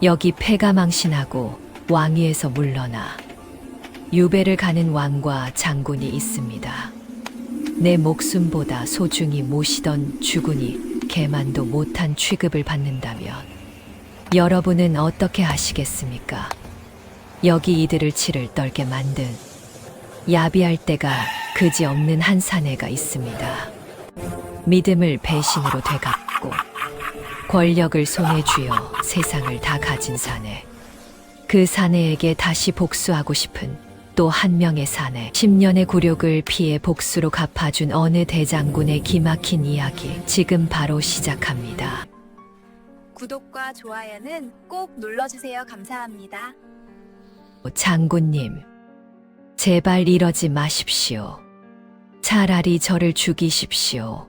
여기 패가 망신하고 왕위에서 물러나 유배를 가는 왕과 장군이 있습니다. 내 목숨보다 소중히 모시던 주군이 개만도 못한 취급을 받는다면 여러분은 어떻게 하시겠습니까? 여기 이들을 치를 떨게 만든 야비할 때가 그지없는 한 사내가 있습니다. 믿음을 배신으로 되갚고 권력을 손에 쥐어 세상을 다 가진 사내. 그 사내에게 다시 복수하고 싶은 또 한 명의 사내. 10년의 굴욕을 피해 복수로 갚아준 어느 대장군의 기막힌 이야기 지금 바로 시작합니다. 구독과 좋아요는 꼭 눌러주세요. 감사합니다. 장군님, 제발 이러지 마십시오. 차라리 저를 죽이십시오.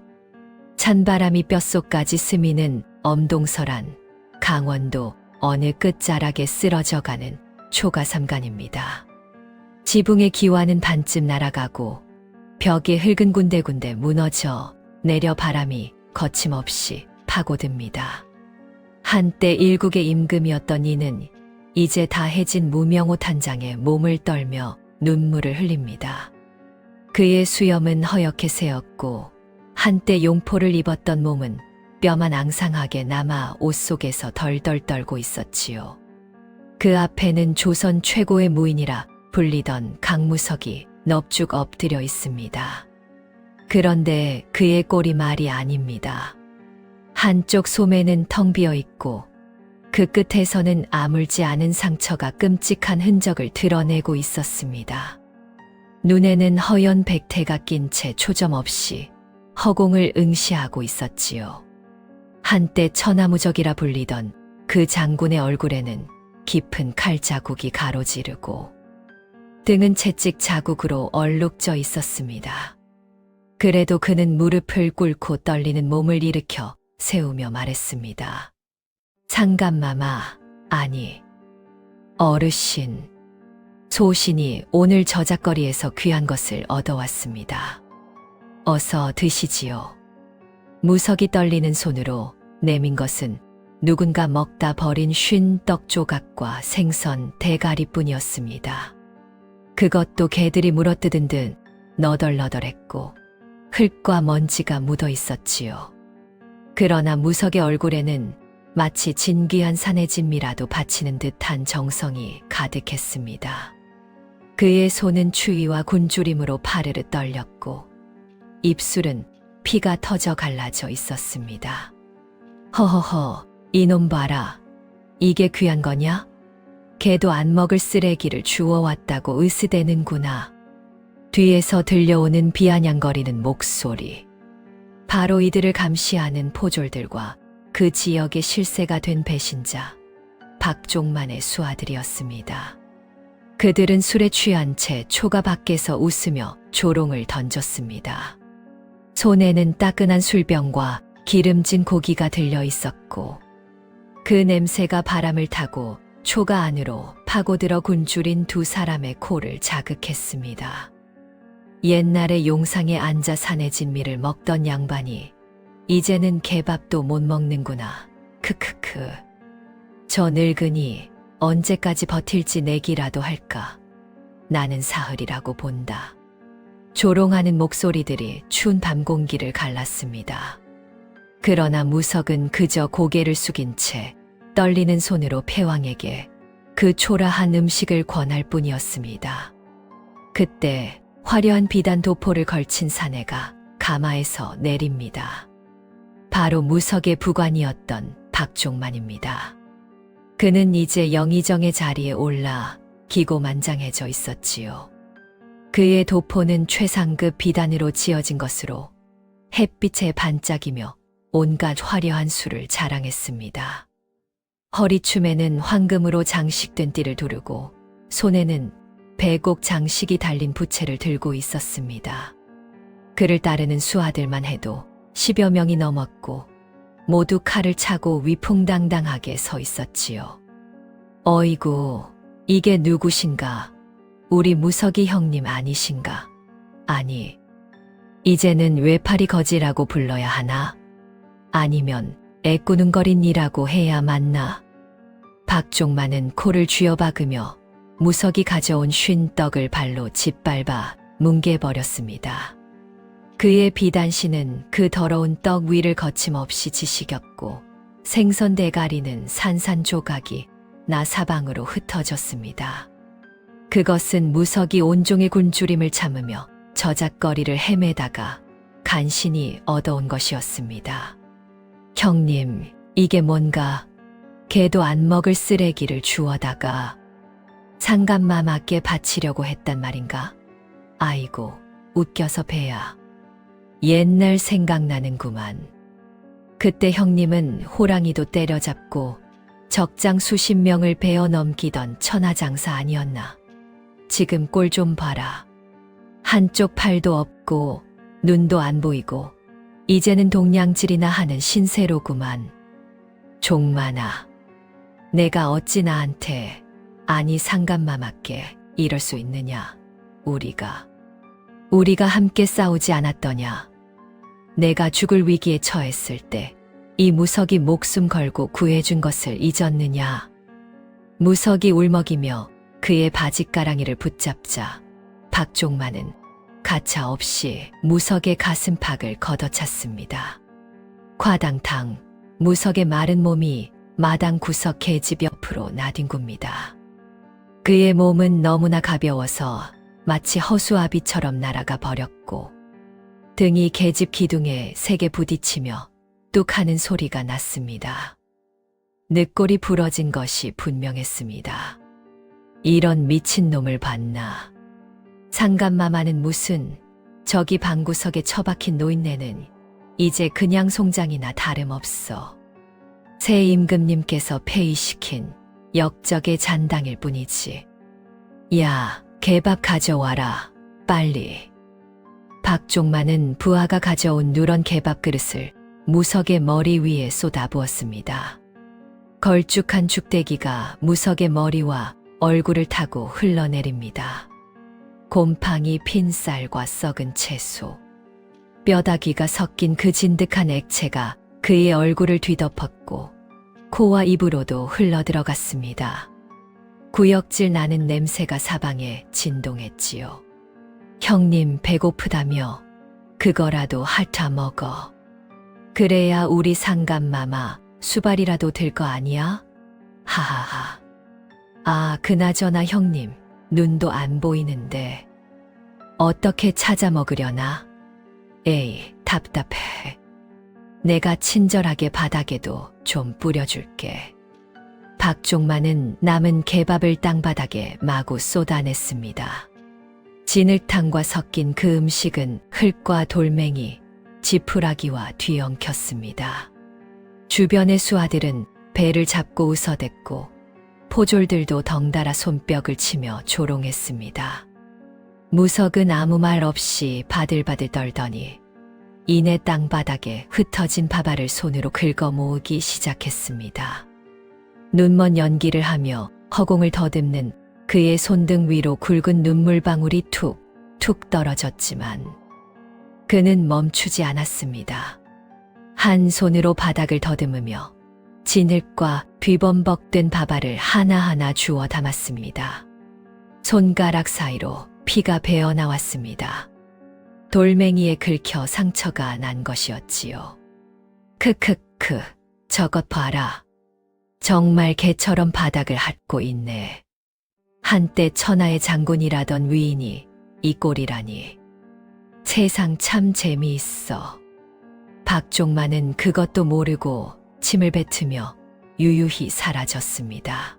찬바람이 뼛속까지 스미는 엄동설한 강원도 어느 끝자락에 쓰러져가는 초가삼간입니다. 지붕의 기와는 반쯤 날아가고 벽에 흙은 군데군데 무너져 내려 바람이 거침없이 파고듭니다. 한때 일국의 임금이었던 이는 이제 다 해진 무명옷 한 장에 몸을 떨며 눈물을 흘립니다. 그의 수염은 허옇게 새었고 한때 용포를 입었던 몸은 뼈만 앙상하게 남아 옷 속에서 덜덜 떨고 있었지요. 그 앞에는 조선 최고의 무인이라 불리던 강무석이 넙죽 엎드려 있습니다. 그런데 그의 꼴이 말이 아닙니다. 한쪽 소매는 텅 비어 있고 그 끝에서는 아물지 않은 상처가 끔찍한 흔적을 드러내고 있었습니다. 눈에는 허연 백태가 낀 채 초점 없이 허공을 응시하고 있었지요. 한때 천하무적이라 불리던 그 장군의 얼굴에는 깊은 칼자국이 가로지르고 등은 채찍 자국으로 얼룩져 있었습니다. 그래도 그는 무릎을 꿇고 떨리는 몸을 일으켜 세우며 말했습니다. 상감마마, 아니, 어르신, 소신이 오늘 저작거리에서 귀한 것을 얻어왔습니다. 어서 드시지요. 무석이 떨리는 손으로 내민 것은 누군가 먹다 버린 쉰 떡 조각과 생선 대가리뿐이었습니다. 그것도 개들이 물어뜯은 듯 너덜너덜했고 흙과 먼지가 묻어 있었지요. 그러나 무석의 얼굴에는 마치 진귀한 산의 진미라도 바치는 듯한 정성이 가득했습니다. 그의 손은 추위와 굶주림으로 파르르 떨렸고 입술은 피가 터져 갈라져 있었습니다. 허허허, 이놈 봐라. 이게 귀한 거냐? 개도 안 먹을 쓰레기를 주워왔다고 으스대는구나. 뒤에서 들려오는 비아냥거리는 목소리. 바로 이들을 감시하는 포졸들과 그 지역의 실세가 된 배신자 박종만의 수하들이었습니다. 그들은 술에 취한 채 초가 밖에서 웃으며 조롱을 던졌습니다. 손에는 따끈한 술병과 기름진 고기가 들려 있었고 그 냄새가 바람을 타고 초가 안으로 파고들어 굶주린 두 사람의 코를 자극했습니다. 옛날에 용상에 앉아 산의 진미를 먹던 양반이 이제는 개밥도 못 먹는구나. 크크크. 저 늙은이 언제까지 버틸지 내기라도 할까. 나는 사흘이라고 본다. 조롱하는 목소리들이 추운 밤 공기를 갈랐습니다. 그러나 무석은 그저 고개를 숙인 채 떨리는 손으로 패왕에게 그 초라한 음식을 권할 뿐이었습니다. 그때 화려한 비단 도포를 걸친 사내가 가마에서 내립니다. 바로 무석의 부관이었던 박종만입니다. 그는 이제 영의정의 자리에 올라 기고만장해져 있었지요. 그의 도포는 최상급 비단으로 지어진 것으로 햇빛에 반짝이며 온갖 화려한 수를 자랑했습니다. 허리춤에는 황금으로 장식된 띠를 두르고 손에는 백옥 장식이 달린 부채를 들고 있었습니다. 그를 따르는 수하들만 해도 10여 명이 넘었고 모두 칼을 차고 위풍당당하게 서 있었지요. 어이구, 이게 누구신가? 우리 무석이 형님 아니신가? 아니, 이제는 외파리 거지라고 불러야 하나? 아니면 애꾸는거린이라고 해야 맞나? 박종만은 코를 쥐어박으며 무석이 가져온 쉰 떡을 발로 짓밟아 뭉개버렸습니다. 그의 비단신은 그 더러운 떡 위를 거침없이 지시겼고 생선 대가리는 산산조각이 나 사방으로 흩어졌습니다. 그것은 무석이 온종의 굶주림을 참으며 저작거리를 헤매다가 간신히 얻어온 것이었습니다. 형님, 이게 뭔가 개도 안 먹을 쓰레기를 주워다가 상감마마께 바치려고 했단 말인가? 아이고, 웃겨서 배야. 옛날 생각나는구만. 그때 형님은 호랑이도 때려잡고 적장 수십 명을 베어 넘기던 천하장사 아니었나. 지금 꼴 좀 봐라. 한쪽 팔도 없고 눈도 안 보이고 이제는 동냥질이나 하는 신세로구만. 종만아, 내가 어찌 나한테 아니 상감마마께 이럴 수 있느냐. 우리가 함께 싸우지 않았더냐. 내가 죽을 위기에 처했을 때 이 무석이 목숨 걸고 구해준 것을 잊었느냐. 무석이 울먹이며 그의 바짓가랑이를 붙잡자 박종만은 가차없이 무석의 가슴팍을 걷어찼습니다. 과당탕 무석의 마른 몸이 마당 구석 계집 옆으로 나뒹굽니다. 그의 몸은 너무나 가벼워서 마치 허수아비처럼 날아가 버렸고 등이 계집 기둥에 세게 부딪히며 뚝 하는 소리가 났습니다. 늑골이 부러진 것이 분명했습니다. 이런 미친놈을 봤나. 상감마마는 무슨 저기 방구석에 처박힌 노인네는 이제 그냥 송장이나 다름없어. 새 임금님께서 폐위시킨 역적의 잔당일 뿐이지. 야, 개밥 가져와라. 빨리. 박종만은 부하가 가져온 누런 개밥 그릇을 무석의 머리 위에 쏟아부었습니다. 걸쭉한 죽대기가 무석의 머리와 얼굴을 타고 흘러내립니다. 곰팡이 핀 쌀과 썩은 채소, 뼈다귀가 섞인 그 진득한 액체가 그의 얼굴을 뒤덮었고 코와 입으로도 흘러들어갔습니다. 구역질 나는 냄새가 사방에 진동했지요. 형님 배고프다며 그거라도 핥아 먹어. 그래야 우리 상감마마 수발이라도 들 거 아니야? 하하하. 아, 그나저나 형님 눈도 안 보이는데 어떻게 찾아 먹으려나? 에이, 답답해. 내가 친절하게 바닥에도 좀 뿌려줄게. 박종만은 남은 개밥을 땅바닥에 마구 쏟아냈습니다. 진흙탕과 섞인 그 음식은 흙과 돌멩이, 지푸라기와 뒤엉켰습니다. 주변의 수하들은 배를 잡고 웃어댔고 포졸들도 덩달아 손뼉을 치며 조롱했습니다. 무석은 아무 말 없이 바들바들 떨더니 이내 땅바닥에 흩어진 밥알을 손으로 긁어 모으기 시작했습니다. 눈먼 연기를 하며 허공을 더듬는 그의 손등 위로 굵은 눈물방울이 툭툭 떨어졌지만 그는 멈추지 않았습니다. 한 손으로 바닥을 더듬으며 진흙과 뒤범벅된 밥알을 하나하나 주워 담았습니다. 손가락 사이로 피가 배어 나왔습니다. 돌멩이에 긁혀 상처가 난 것이었지요. 크크크, 저것 봐라. 정말 개처럼 바닥을 핥고 있네. 한때 천하의 장군이라던 위인이 이 꼴이라니. 세상 참 재미있어. 박종만은 그것도 모르고 침을 뱉으며 유유히 사라졌습니다.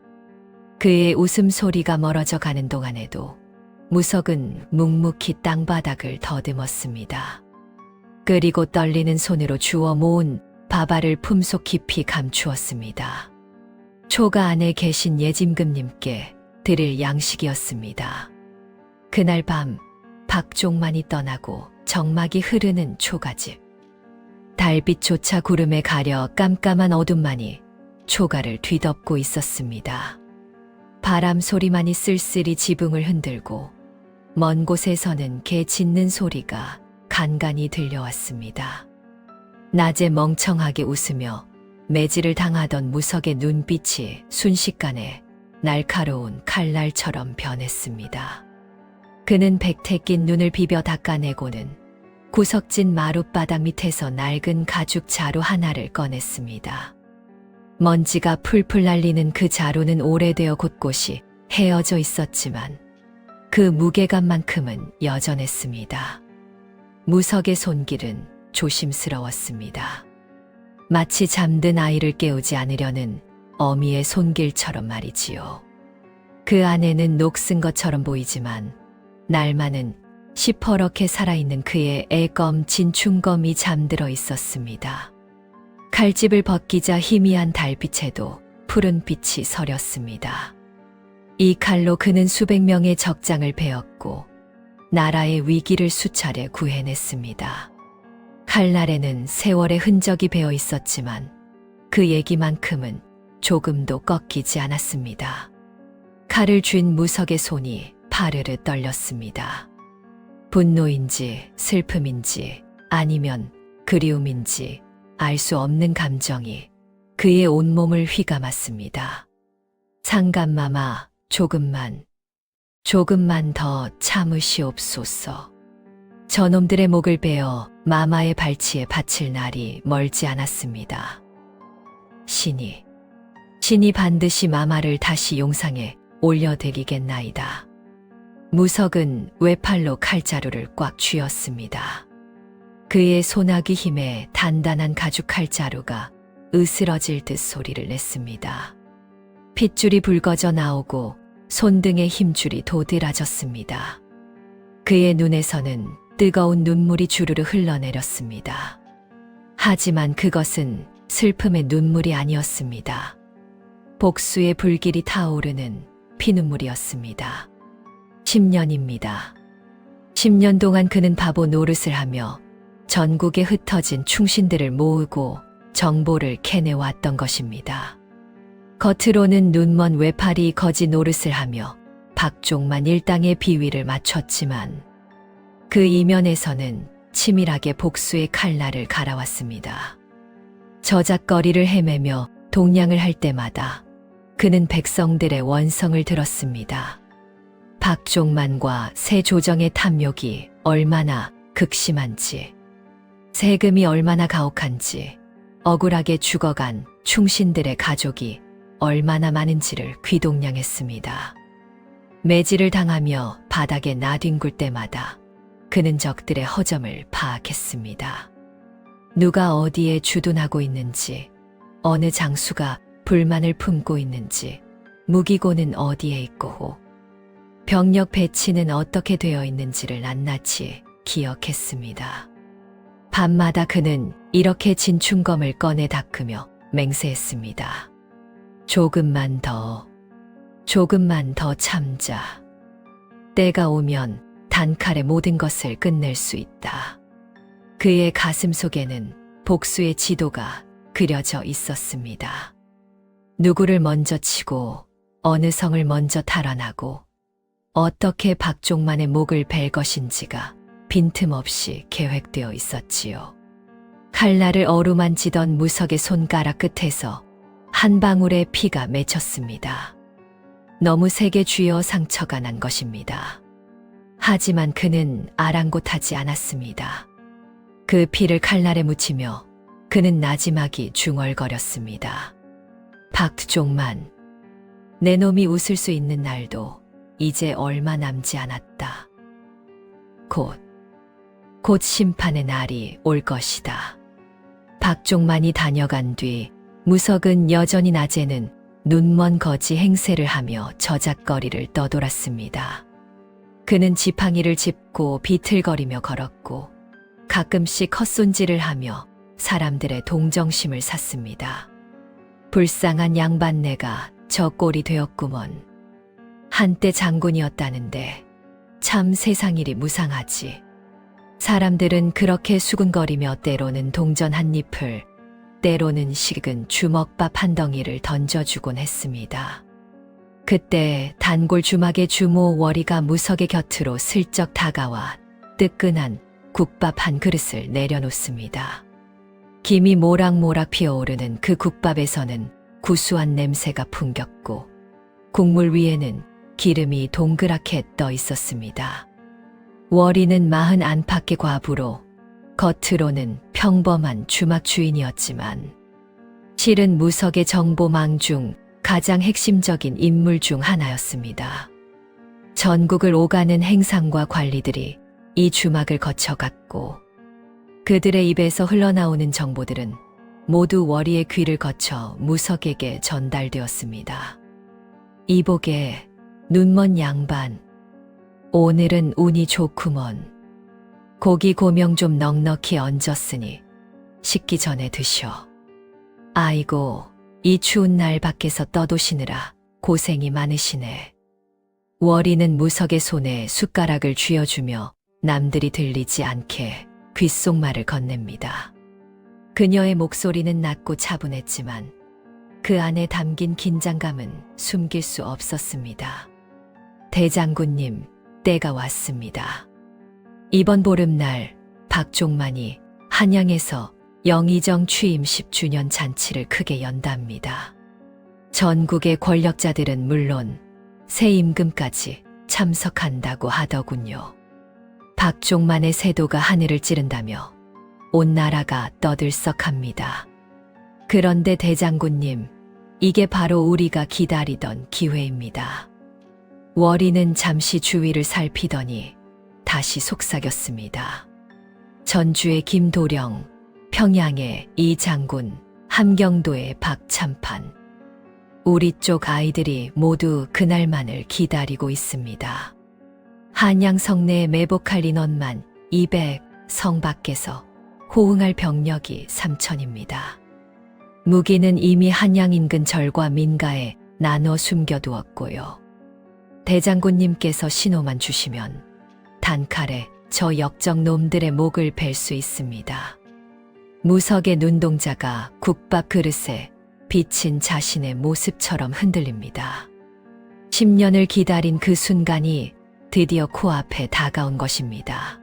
그의 웃음소리가 멀어져 가는 동안에도 무석은 묵묵히 땅바닥을 더듬었습니다. 그리고 떨리는 손으로 주워 모은 밥알을 품속 깊이 감추었습니다. 초가 안에 계신 예짐금님께 드릴 양식이었습니다. 그날 밤 박종만이 떠나고 정막이 흐르는 초가집. 달빛조차 구름에 가려 깜깜한 어둠만이 초가를 뒤덮고 있었습니다. 바람 소리만이 쓸쓸히 지붕을 흔들고 먼 곳에서는 개 짖는 소리가 간간히 들려왔습니다. 낮에 멍청하게 웃으며 매질을 당하던 무석의 눈빛이 순식간에 날카로운 칼날처럼 변했습니다. 그는 백태 낀 눈을 비벼 닦아내고는 구석진 마룻바닥 밑에서 낡은 가죽 자루 하나를 꺼냈습니다. 먼지가 풀풀 날리는 그 자루는 오래되어 곳곳이 헤어져 있었지만 그 무게감만큼은 여전했습니다. 무석의 손길은 조심스러웠습니다. 마치 잠든 아이를 깨우지 않으려는 어미의 손길처럼 말이지요. 그 안에는 녹슨 것처럼 보이지만 날마는 시퍼렇게 살아있는 그의 애검 진충검이 잠들어 있었습니다. 칼집을 벗기자 희미한 달빛에도 푸른 빛이 서렸습니다. 이 칼로 그는 수백 명의 적장을 베었고 나라의 위기를 수차례 구해냈습니다. 칼날에는 세월의 흔적이 배어 있었지만 그 얘기만큼은 조금도 꺾이지 않았습니다. 칼을 쥔 무석의 손이 파르르 떨렸습니다. 분노인지 슬픔인지 아니면 그리움인지 알 수 없는 감정이 그의 온몸을 휘감았습니다. 상감마마, 조금만 더 참으시옵소서. 저놈들의 목을 베어 마마의 발치에 바칠 날이 멀지 않았습니다. 신이 반드시 마마를 다시 용상에 올려드리겠나이다. 무석은 외팔로 칼자루를 꽉 쥐었습니다. 그의 소나기 힘에 단단한 가죽 칼자루가 으스러질 듯 소리를 냈습니다. 핏줄이 붉어져 나오고 손등의 힘줄이 도드라졌습니다. 그의 눈에서는 뜨거운 눈물이 주르르 흘러내렸습니다. 하지만 그것은 슬픔의 눈물이 아니었습니다. 복수의 불길이 타오르는 피눈물이었습니다. 10년입니다. 10년 동안 그는 바보 노릇을 하며 전국에 흩어진 충신들을 모으고 정보를 캐내왔던 것입니다. 겉으로는 눈먼 외팔이 거지 노릇을 하며 박종만 일당의 비위를 맞췄지만 그 이면에서는 치밀하게 복수의 칼날을 갈아왔습니다. 저작거리를 헤매며 동냥을 할 때마다 그는 백성들의 원성을 들었습니다. 박종만과 새 조정의 탐욕이 얼마나 극심한지, 세금이 얼마나 가혹한지, 억울하게 죽어간 충신들의 가족이 얼마나 많은지를 귀동냥했습니다. 매질을 당하며 바닥에 나뒹굴 때마다 그는 적들의 허점을 파악했습니다. 누가 어디에 주둔하고 있는지, 어느 장수가 불만을 품고 있는지, 무기고는 어디에 있고 병력 배치는 어떻게 되어 있는지를 낱낱이 기억했습니다. 밤마다 그는 이렇게 진충검을 꺼내 닦으며 맹세했습니다. 조금만 더 참자. 때가 오면 단칼에 모든 것을 끝낼 수 있다. 그의 가슴 속에는 복수의 지도가 그려져 있었습니다. 누구를 먼저 치고 어느 성을 먼저 탈환하고 어떻게 박종만의 목을 벨 것인지가 빈틈없이 계획되어 있었지요. 칼날을 어루만지던 무석의 손가락 끝에서 한 방울의 피가 맺혔습니다. 너무 세게 쥐어 상처가 난 것입니다. 하지만 그는 아랑곳하지 않았습니다. 그 피를 칼날에 묻히며 그는 나지막이 중얼거렸습니다. 박종만, 내 놈이 웃을 수 있는 날도 이제 얼마 남지 않았다. 곧 심판의 날이 올 것이다. 박종만이 다녀간 뒤 무석은 여전히 낮에는 눈먼 거지 행세를 하며 저작거리를 떠돌았습니다. 그는 지팡이를 짚고 비틀거리며 걸었고 가끔씩 헛손질을 하며 사람들의 동정심을 샀습니다. 불쌍한 양반네가 저 꼴이 되었구먼. 한때 장군이었다는데 참 세상일이 무상하지. 사람들은 그렇게 수군거리며 때로는 동전 한 잎을, 때로는 식은 주먹밥 한 덩이를 던져주곤 했습니다. 그때 단골 주막의 주모 월이가 무석의 곁으로 슬쩍 다가와 뜨끈한 국밥 한 그릇을 내려놓습니다. 김이 모락모락 피어오르는 그 국밥에서는 구수한 냄새가 풍겼고 국물 위에는 기름이 동그랗게 떠 있었습니다. 월이는 40 안팎의 과부로 겉으로는 평범한 주막 주인이었지만 실은 무석의 정보망 중 가장 핵심적인 인물 중 하나였습니다. 전국을 오가는 행상과 관리들이 이 주막을 거쳐갔고 그들의 입에서 흘러나오는 정보들은 모두 월이의 귀를 거쳐 무석에게 전달되었습니다. 이복에 눈먼 양반, 오늘은 운이 좋구먼. 고기 고명 좀 넉넉히 얹었으니 식기 전에 드셔. 아이고, 이 추운 날 밖에서 떠도시느라 고생이 많으시네. 월이는 무석의 손에 숟가락을 쥐어주며 남들이 들리지 않게 귓속말을 건넵니다. 그녀의 목소리는 낮고 차분했지만 그 안에 담긴 긴장감은 숨길 수 없었습니다. 대장군님, 때가 왔습니다. 이번 보름날 박종만이 한양에서 영의정 취임 10주년 잔치를 크게 연답니다. 전국의 권력자들은 물론 새 임금까지 참석한다고 하더군요. 박종만의 세도가 하늘을 찌른다며 온 나라가 떠들썩합니다. 그런데 대장군님, 이게 바로 우리가 기다리던 기회입니다. 월이는 잠시 주위를 살피더니 다시 속삭였습니다. 전주의 김도령, 평양의 이장군, 함경도의 박참판. 우리 쪽 아이들이 모두 그날만을 기다리고 있습니다. 한양 성내에 매복할 인원만 200, 성 밖에서 호응할 병력이 3,000입니다. 무기는 이미 한양 인근 절과 민가에 나눠 숨겨두었고요. 대장군님께서 신호만 주시면 단칼에 저 역적 놈들의 목을 벨 수 있습니다. 무석의 눈동자가 국밥 그릇에 비친 자신의 모습처럼 흔들립니다. 10년을 기다린 그 순간이 드디어 코앞에 다가온 것입니다.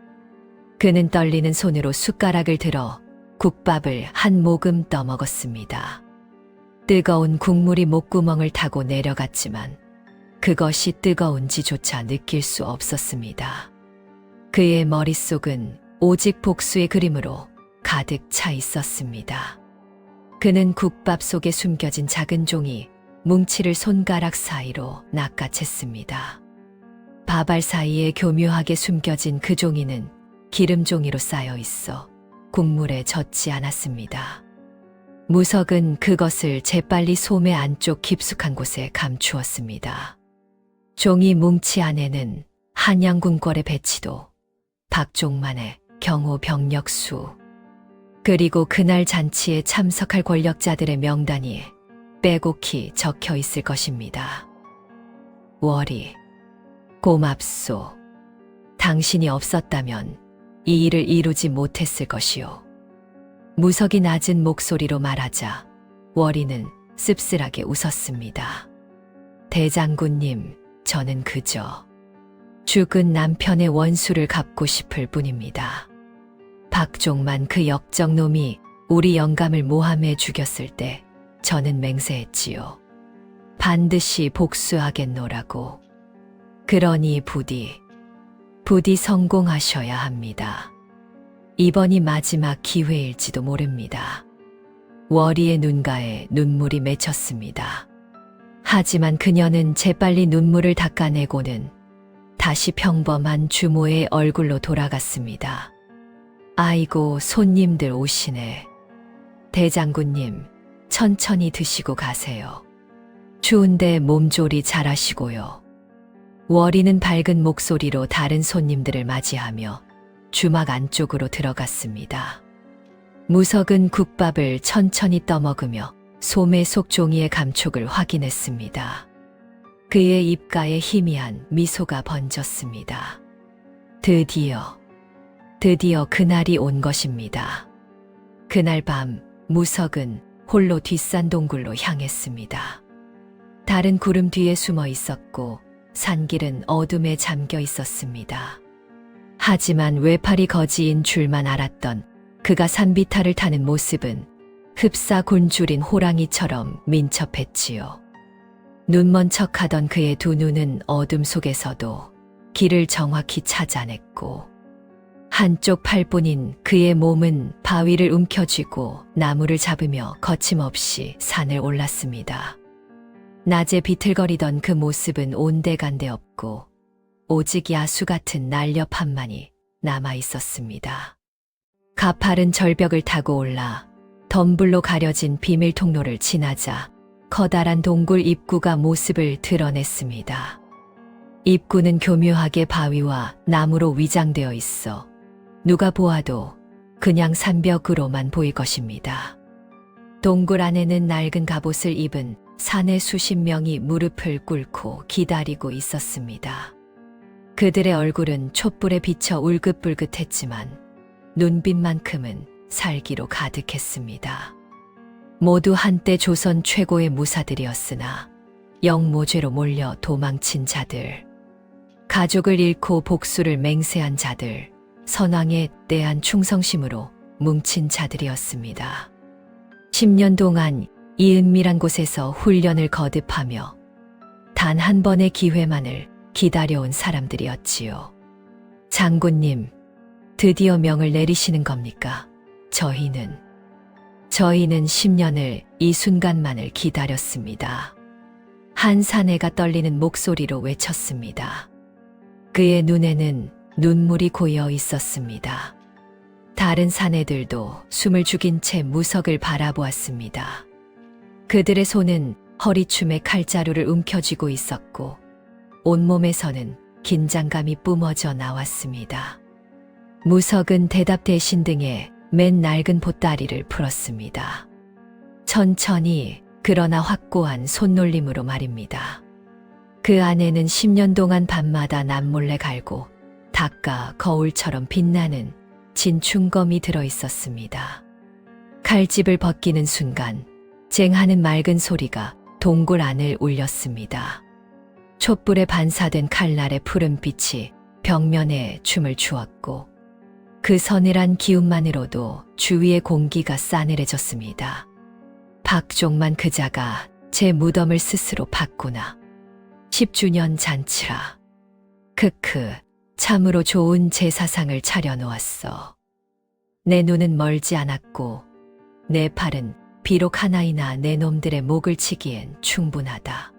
그는 떨리는 손으로 숟가락을 들어 국밥을 한 모금 떠먹었습니다. 뜨거운 국물이 목구멍을 타고 내려갔지만 그것이 뜨거운지조차 느낄 수 없었습니다. 그의 머릿속은 오직 복수의 그림으로 가득 차 있었습니다. 그는 국밥 속에 숨겨진 작은 종이 뭉치를 손가락 사이로 낚아챘습니다. 밥알 사이에 교묘하게 숨겨진 그 종이는 기름종이로 쌓여 있어 국물에 젖지 않았습니다. 무석은 그것을 재빨리 소매 안쪽 깊숙한 곳에 감추었습니다. 종이 뭉치 안에는 한양군궐의 배치도, 박종만의 경호 병력 수, 그리고 그날 잔치에 참석할 권력자들의 명단이 빼곡히 적혀 있을 것입니다. 월이, 고맙소. 당신이 없었다면 이 일을 이루지 못했을 것이오. 무석이 낮은 목소리로 말하자 월이는 씁쓸하게 웃었습니다. 대장군님, 저는 그저 죽은 남편의 원수를 갚고 싶을 뿐입니다. 박종만 그 역적놈이 우리 영감을 모함해 죽였을 때 저는 맹세했지요. 반드시 복수하겠노라고. 그러니 부디 성공하셔야 합니다. 이번이 마지막 기회일지도 모릅니다. 월이의 눈가에 눈물이 맺혔습니다. 하지만 그녀는 재빨리 눈물을 닦아내고는 다시 평범한 주모의 얼굴로 돌아갔습니다. 아이고, 손님들 오시네. 대장군님, 천천히 드시고 가세요. 추운데 몸조리 잘하시고요. 월이는 밝은 목소리로 다른 손님들을 맞이하며 주막 안쪽으로 들어갔습니다. 무석은 국밥을 천천히 떠먹으며 소매 속 종이의 감촉을 확인했습니다. 그의 입가에 희미한 미소가 번졌습니다. 드디어 그날이 온 것입니다. 그날 밤 무석은 홀로 뒷산 동굴로 향했습니다. 달은 구름 뒤에 숨어 있었고 산길은 어둠에 잠겨 있었습니다. 하지만 외팔이 거지인 줄만 알았던 그가 산비탈을 타는 모습은 흡사 곤줄인 호랑이처럼 민첩했지요. 눈먼 척하던 그의 두 눈은 어둠 속에서도 길을 정확히 찾아냈고, 한쪽 팔뿐인 그의 몸은 바위를 움켜쥐고 나무를 잡으며 거침없이 산을 올랐습니다. 낮에 비틀거리던 그 모습은 온데간데 없고 오직 야수 같은 날렵함만이 남아 있었습니다. 가파른 절벽을 타고 올라 덤불로 가려진 비밀 통로를 지나자 커다란 동굴 입구가 모습을 드러냈습니다. 입구는 교묘하게 바위와 나무로 위장되어 있어 누가 보아도 그냥 산벽으로만 보일 것입니다. 동굴 안에는 낡은 갑옷을 입은 사내 수십 명이 무릎을 꿇고 기다리고 있었습니다. 그들의 얼굴은 촛불에 비쳐 울긋불긋했지만 눈빛만큼은 살기로 가득했습니다. 모두 한때 조선 최고의 무사들이었으나 영모죄로 몰려 도망친 자들, 가족을 잃고 복수를 맹세한 자들, 선왕에 대한 충성심으로 뭉친 자들이었습니다. 10년 동안 이 은밀한 곳에서 훈련을 거듭하며 단 한 번의 기회만을 기다려온 사람들이었지요. 장군님, 드디어 명을 내리시는 겁니까? 저희는 10년을 이 순간만을 기다렸습니다. 한 사내가 떨리는 목소리로 외쳤습니다. 그의 눈에는 눈물이 고여 있었습니다. 다른 사내들도 숨을 죽인 채 무석을 바라보았습니다. 그들의 손은 허리춤에 칼자루를 움켜쥐고 있었고 온몸에서는 긴장감이 뿜어져 나왔습니다. 무석은 대답 대신 등에 맨 낡은 보따리를 풀었습니다. 천천히 그러나 확고한 손놀림으로 말입니다. 그 안에는 10년 동안 밤마다 남몰래 갈고 닦아 거울처럼 빛나는 진충검이 들어있었습니다. 칼집을 벗기는 순간 쨍하는 맑은 소리가 동굴 안을 울렸습니다. 촛불에 반사된 칼날의 푸른 빛이 벽면에 춤을 추었고 그 서늘한 기운만으로도 주위의 공기가 싸늘해졌습니다. 박종만 그자가 제 무덤을 스스로 팠구나. 10주년 잔치라. 크크, 참으로 좋은 제사상을 차려놓았어. 내 눈은 멀지 않았고 내 팔은 비록 하나이나 내 놈들의 목을 치기엔 충분하다.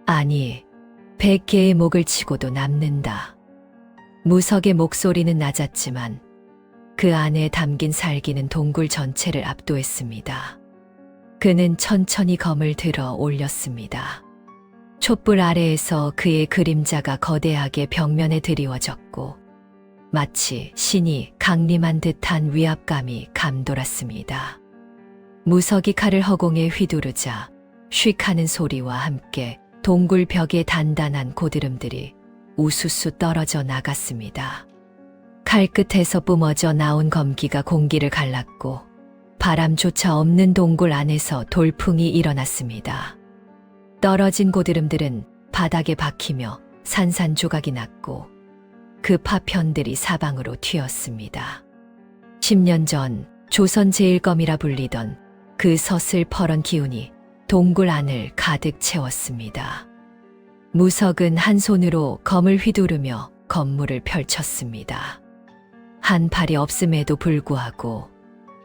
아니, 100개의 목을 치고도 남는다. 무석의 목소리는 낮았지만 그 안에 담긴 살기는 동굴 전체를 압도했습니다. 그는 천천히 검을 들어 올렸습니다. 촛불 아래에서 그의 그림자가 거대하게 벽면에 드리워졌고 마치 신이 강림한 듯한 위압감이 감돌았습니다. 무석이 칼을 허공에 휘두르자 휙 하는 소리와 함께 동굴 벽의 단단한 고드름들이 우수수 떨어져 나갔습니다. 칼끝에서 뿜어져 나온 검기가 공기를 갈랐고 바람조차 없는 동굴 안에서 돌풍이 일어났습니다. 떨어진 고드름들은 바닥에 박히며 산산조각이 났고 그 파편들이 사방으로 튀었습니다. 10년 전 조선 제일검이라 불리던 그 서슬퍼런 기운이 동굴 안을 가득 채웠습니다. 무석은 한 손으로 검을 휘두르며 검물을 펼쳤습니다. 한 팔이 없음에도 불구하고,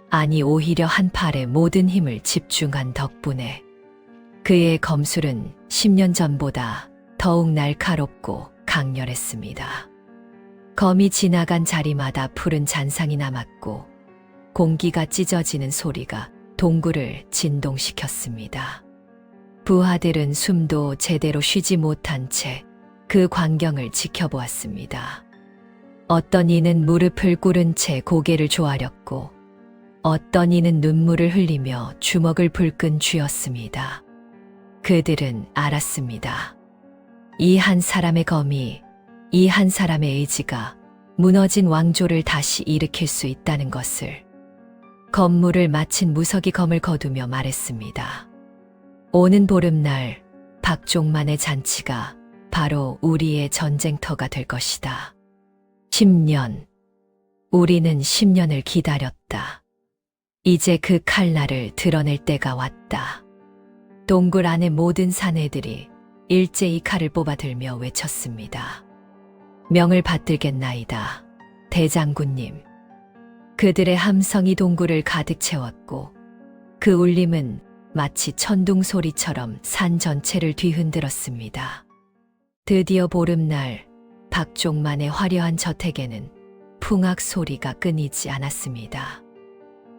아니 오히려 한 팔에 모든 힘을 집중한 덕분에 그의 검술은 10년 전보다 더욱 날카롭고 강렬했습니다. 검이 지나간 자리마다 푸른 잔상이 남았고 공기가 찢어지는 소리가 동굴을 진동시켰습니다. 부하들은 숨도 제대로 쉬지 못한 채 그 광경을 지켜보았습니다. 어떤 이는 무릎을 꿇은 채 고개를 조아렸고 어떤 이는 눈물을 흘리며 주먹을 불끈 쥐었습니다. 그들은 알았습니다. 이 한 사람의 검이, 이 한 사람의 의지가 무너진 왕조를 다시 일으킬 수 있다는 것을. 검물을 마친 무석이 검을 거두며 말했습니다. 오는 보름날 박종만의 잔치가 바로 우리의 전쟁터가 될 것이다. 10년. 우리는 10년을 기다렸다. 이제 그 칼날을 드러낼 때가 왔다. 동굴 안의 모든 사내들이 일제히 칼을 뽑아들며 외쳤습니다. 명을 받들겠나이다, 대장군님. 그들의 함성이 동굴을 가득 채웠고 그 울림은 마치 천둥 소리처럼 산 전체를 뒤흔들었습니다. 드디어 보름날 박종만의 화려한 저택에는 풍악 소리가 끊이지 않았습니다.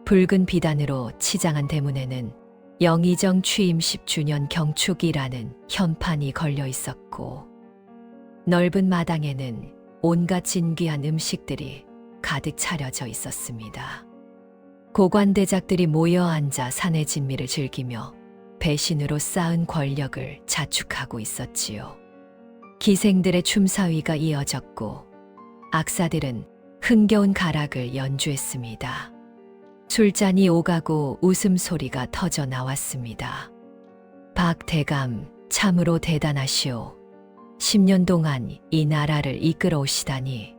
붉은 비단으로 치장한 대문에는 영의정 취임 10주년 경축이라는 현판이 걸려 있었고 넓은 마당에는 온갖 진귀한 음식들이 가득 차려져 있었습니다. 고관대작들이 모여 앉아 사내 진미를 즐기며 배신으로 쌓은 권력을 자축하고 있었지요. 기생들의 춤사위가 이어졌고 악사들은 흥겨운 가락을 연주했습니다. 술잔이 오가고 웃음소리가 터져 나왔습니다. 박 대감, 참으로 대단하시오. 10년 동안 이 나라를 이끌어 오시다니.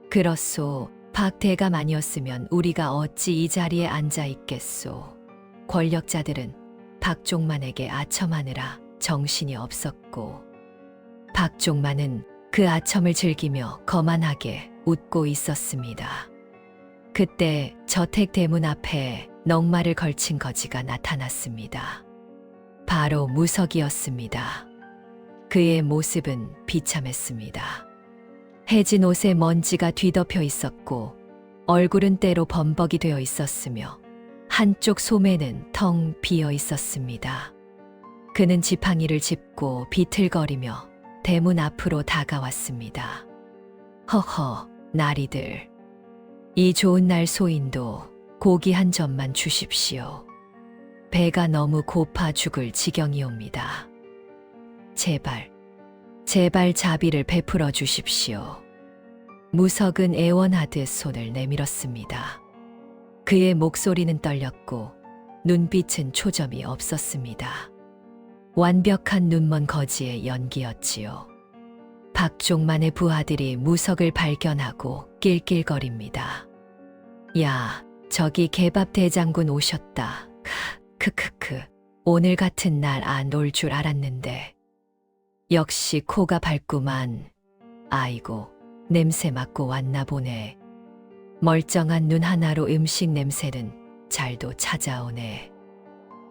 그렇소. 박 대감 아니었으면 우리가 어찌 이 자리에 앉아 있겠소. 권력자들은 박종만에게 아첨하느라 정신이 없었고 박종만은 그 아첨을 즐기며 거만하게 웃고 있었습니다. 그때 저택 대문 앞에 넝마를 걸친 거지가 나타났습니다. 바로 무석이었습니다. 그의 모습은 비참했습니다. 해진 옷에 먼지가 뒤덮여 있었고 얼굴은 때로 범벅이 되어 있었으며 한쪽 소매는 텅 비어 있었습니다. 그는 지팡이를 짚고 비틀거리며 대문 앞으로 다가왔습니다. 허허, 나리들. 이 좋은 날 소인도 고기 한 점만 주십시오. 배가 너무 고파 죽을 지경이옵니다. 제발 자비를 베풀어 주십시오. 무석은 애원하듯 손을 내밀었습니다. 그의 목소리는 떨렸고 눈빛은 초점이 없었습니다. 완벽한 눈먼 거지의 연기였지요. 박종만의 부하들이 무석을 발견하고 낄낄거립니다. 야, 저기 개밥 대장군 오셨다. 크크크. 오늘 같은 날 안 올 줄 알았는데. 역시 코가 밝구만. 아이고, 냄새 맡고 왔나 보네. 멀쩡한 눈 하나로 음식 냄새는 잘도 찾아오네.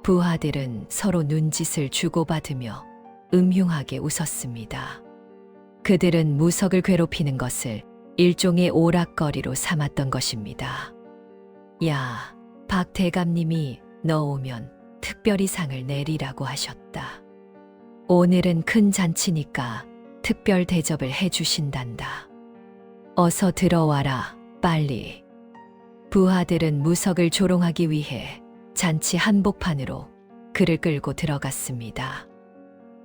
부하들은 서로 눈짓을 주고받으며 음흉하게 웃었습니다. 그들은 무석을 괴롭히는 것을 일종의 오락거리로 삼았던 것입니다. 야, 박 대감님이 너 오면 특별히 상을 내리라고 하셨다. 오늘은 큰 잔치니까 특별 대접을 해주신단다. 어서 들어와라, 빨리. 부하들은 무석을 조롱하기 위해 잔치 한복판으로 그를 끌고 들어갔습니다.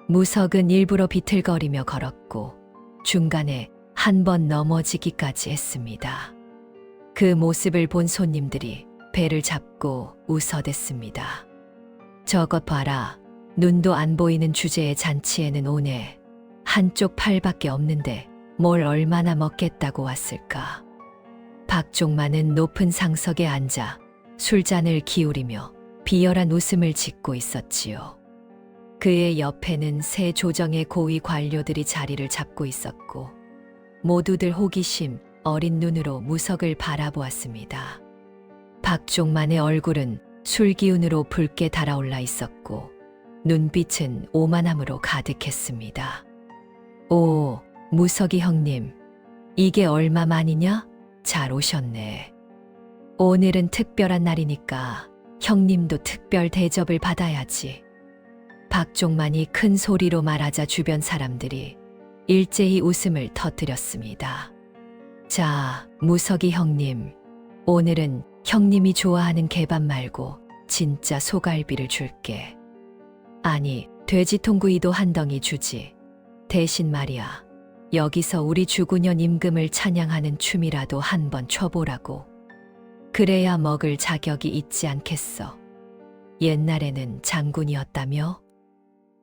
무석은 일부러 비틀거리며 걸었고 중간에 한 번 넘어지기까지 했습니다. 그 모습을 본 손님들이 배를 잡고 웃어댔습니다. 저것 봐라. 눈도 안 보이는 주제의 잔치에는 오네. 한쪽 팔밖에 없는데 뭘 얼마나 먹겠다고 왔을까. 박종만은 높은 상석에 앉아 술잔을 기울이며 비열한 웃음을 짓고 있었지요. 그의 옆에는 세 조정의 고위 관료들이 자리를 잡고 있었고 모두들 호기심 어린 눈으로 무석을 바라보았습니다. 박종만의 얼굴은 술기운으로 붉게 달아올라 있었고 눈빛은 오만함으로 가득했습니다. 오, 무석이 형님, 이게 얼마만이냐? 잘 오셨네. 오늘은 특별한 날이니까 형님도 특별 대접을 받아야지. 박종만이 큰 소리로 말하자 주변 사람들이 일제히 웃음을 터뜨렸습니다. 자, 무석이 형님, 오늘은 형님이 좋아하는 개밥 말고 진짜 소갈비를 줄게. 아니, 돼지통구이도 한 덩이 주지. 대신 말이야, 여기서 우리 주군현 임금을 찬양하는 춤이라도 한번 춰보라고. 그래야 먹을 자격이 있지 않겠어. 옛날에는 장군이었다며?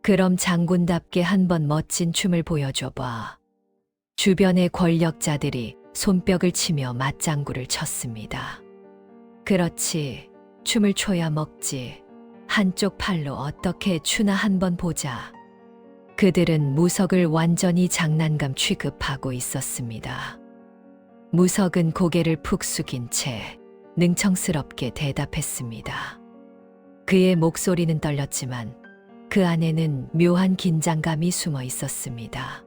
그럼 장군답게 한번 멋진 춤을 보여줘봐. 주변의 권력자들이 손뼉을 치며 맞장구를 쳤습니다. 그렇지, 춤을 춰야 먹지. 한쪽 팔로 어떻게 추나 한번 보자. 그들은 무석을 완전히 장난감 취급하고 있었습니다. 무석은 고개를 푹 숙인 채 능청스럽게 대답했습니다. 그의 목소리는 떨렸지만 그 안에는 묘한 긴장감이 숨어 있었습니다.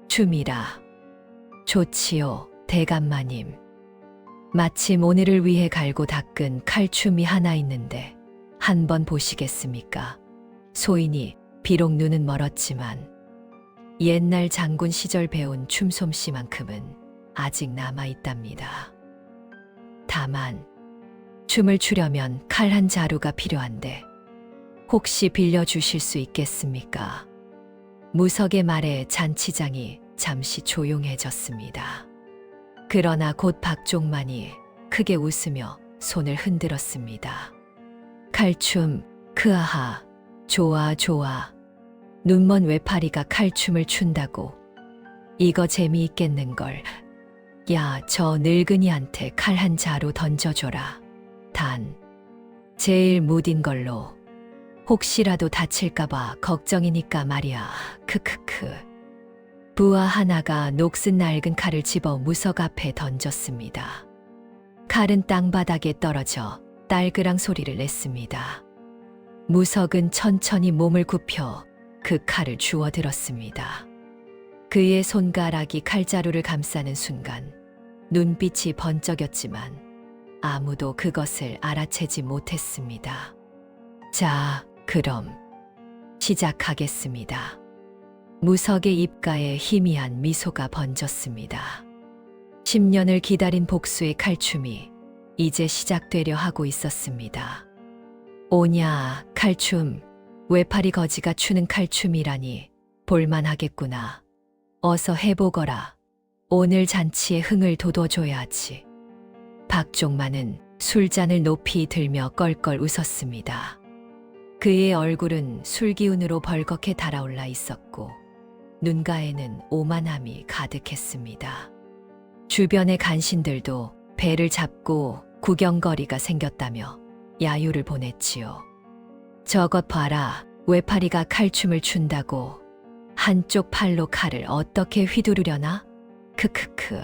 춤이라. 좋지요, 대감마님. 마침 오늘을 위해 갈고 닦은 칼춤이 하나 있는데 한번 보시겠습니까? 소인이 비록 눈은 멀었지만 옛날 장군 시절 배운 춤솜씨만큼은 아직 남아있답니다. 다만 춤을 추려면 칼 한 자루가 필요한데 혹시 빌려주실 수 있겠습니까? 무석의 말에 잔치장이 잠시 조용해졌습니다. 그러나 곧 박종만이 크게 웃으며 손을 흔들었습니다. 칼춤, 크아하, 좋아 좋아. 눈먼 외파리가 칼춤을 춘다고. 이거 재미있겠는걸. 야, 저 늙은이한테 칼 한 자루 던져줘라. 단, 제일 무딘 걸로. 혹시라도 다칠까봐 걱정이니까 말이야. 크크크. 부하 하나가 녹슨 낡은 칼을 집어 무석 앞에 던졌습니다. 칼은 땅바닥에 떨어져 딸그랑 소리를 냈습니다. 무석은 천천히 몸을 굽혀 그 칼을 주워들었습니다. 그의 손가락이 칼자루를 감싸는 순간 눈빛이 번쩍였지만 아무도 그것을 알아채지 못했습니다. 자, 그럼 시작하겠습니다. 무석의 입가에 희미한 미소가 번졌습니다. 10년을 기다린 복수의 칼춤이 이제 시작되려 하고 있었습니다. 오냐, 칼춤. 외파리 거지가 추는 칼춤이라니 볼만하겠구나. 어서 해보거라. 오늘 잔치에 흥을 돋워줘야지. 박종만은 술잔을 높이 들며 껄껄 웃었습니다. 그의 얼굴은 술기운으로 벌겋게 달아올라 있었고 눈가에는 오만함이 가득했습니다. 주변의 간신들도 배를 잡고 구경거리가 생겼다며 야유를 보냈지요. 저것 봐라, 외파리가 칼춤을 춘다고. 한쪽 팔로 칼을 어떻게 휘두르려나? 크크크.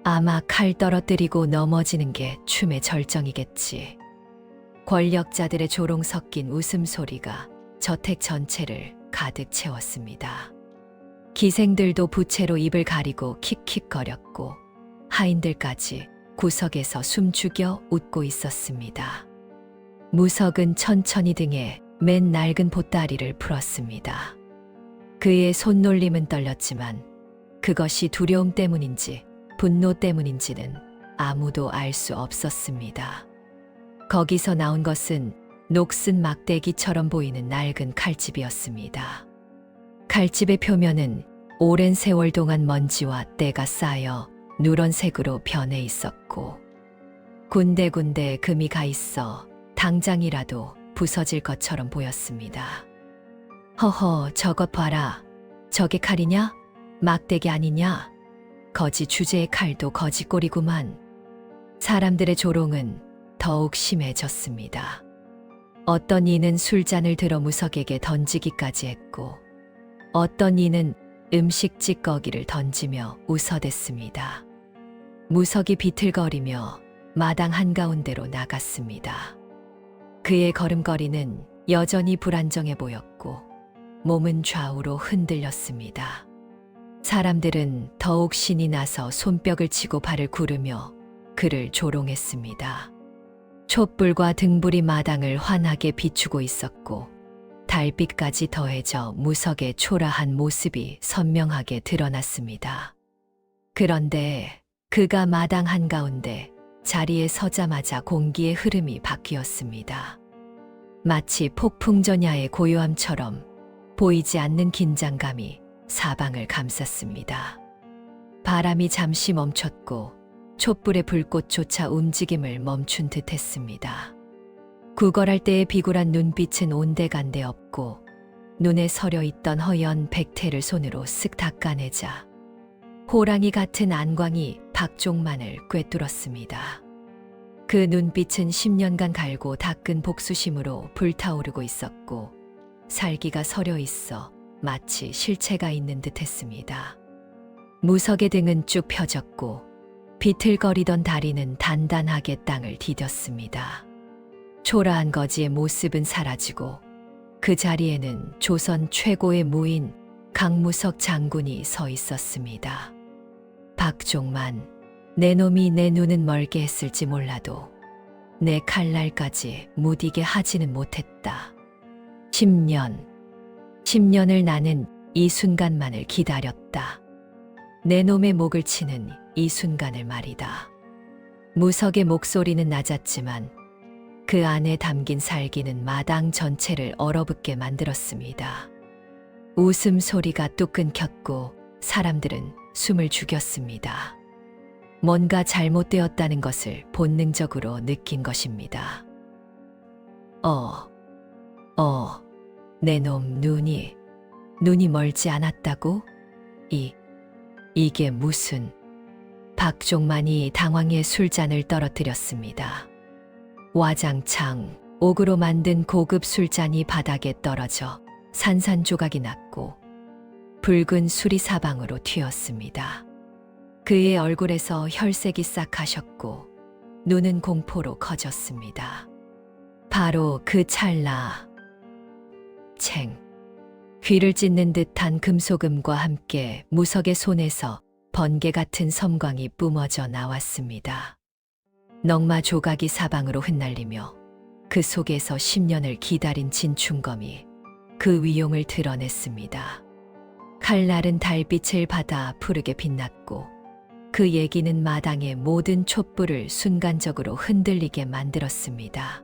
아마 칼 떨어뜨리고 넘어지는 게 춤의 절정이겠지. 권력자들의 조롱 섞인 웃음소리가 저택 전체를 가득 채웠습니다. 기생들도 부채로 입을 가리고 킥킥거렸고 하인들까지 구석에서 숨죽여 웃고 있었습니다. 무석은 천천히 등에 맨 낡은 보따리를 풀었습니다. 그의 손놀림은 떨렸지만 그것이 두려움 때문인지 분노 때문인지는 아무도 알 수 없었습니다. 거기서 나온 것은 녹슨 막대기처럼 보이는 낡은 칼집이었습니다. 칼집의 표면은 오랜 세월 동안 먼지와 때가 쌓여 누런색으로 변해 있었고 군데군데 금이 가 있어 당장이라도 부서질 것처럼 보였습니다. 허허, 저것 봐라. 저게 칼이냐? 막대기 아니냐? 거지 주제의 칼도 거지꼴이구만. 사람들의 조롱은 더욱 심해졌습니다. 어떤 이는 술잔을 들어 무석에게 던지기까지 했고 어떤 이는 음식 찌꺼기를 던지며 웃어댔습니다. 무석이 비틀거리며 마당 한가운데로 나갔습니다. 그의 걸음걸이는 여전히 불안정해 보였고 몸은 좌우로 흔들렸습니다. 사람들은 더욱 신이 나서 손뼉을 치고 발을 구르며 그를 조롱했습니다. 촛불과 등불이 마당을 환하게 비추고 있었고 달빛까지 더해져 무석의 초라한 모습이 선명하게 드러났습니다. 그런데 그가 마당 한가운데 자리에 서자마자 공기의 흐름이 바뀌었습니다. 마치 폭풍전야의 고요함처럼 보이지 않는 긴장감이 사방을 감쌌습니다. 바람이 잠시 멈췄고 촛불의 불꽃조차 움직임을 멈춘 듯 했습니다. 구걸할 때의 비굴한 눈빛은 온데간데 없고 눈에 서려 있던 허연 백태를 손으로 쓱 닦아내자 호랑이 같은 안광이 박종만을 꿰뚫었습니다. 그 눈빛은 10년간 갈고 닦은 복수심으로 불타오르고 있었고 살기가 서려 있어 마치 실체가 있는 듯 했습니다. 무석의 등은 쭉 펴졌고 비틀거리던 다리는 단단하게 땅을 디뎠습니다. 초라한 거지의 모습은 사라지고 그 자리에는 조선 최고의 무인 강무석 장군이 서 있었습니다. 박종만, 내 놈이 내 눈은 멀게 했을지 몰라도 내 칼날까지 무디게 하지는 못했다. 10년을 나는 이 순간만을 기다렸다. 내 놈의 목을 치는 이 순간을 말이다. 무석의 목소리는 낮았지만 그 안에 담긴 살기는 마당 전체를 얼어붙게 만들었습니다. 웃음소리가 뚝 끊겼고 사람들은 숨을 죽였습니다. 뭔가 잘못되었다는 것을 본능적으로 느낀 것입니다. 내 놈 눈이 멀지 않았다고? 이게 무슨... 박종만이 당황해 술잔을 떨어뜨렸습니다. 와장창 옥으로 만든 고급 술잔이 바닥에 떨어져 산산조각이 났고 붉은 수리 사방으로 튀었습니다. 그의 얼굴에서 혈색이 싹 가셨고 눈은 공포로 커졌습니다. 바로 그 찰나 귀를 찢는 듯한 금속음과 함께 무석의 손에서 번개 같은 섬광이 뿜어져 나왔습니다. 넝마 조각이 사방으로 흩날리며 그 속에서 10년을 기다린 진충검이 그 위용을 드러냈습니다. 칼날은 달빛을 받아 푸르게 빛났고 그 얘기는 마당의 모든 촛불을 순간적으로 흔들리게 만들었습니다.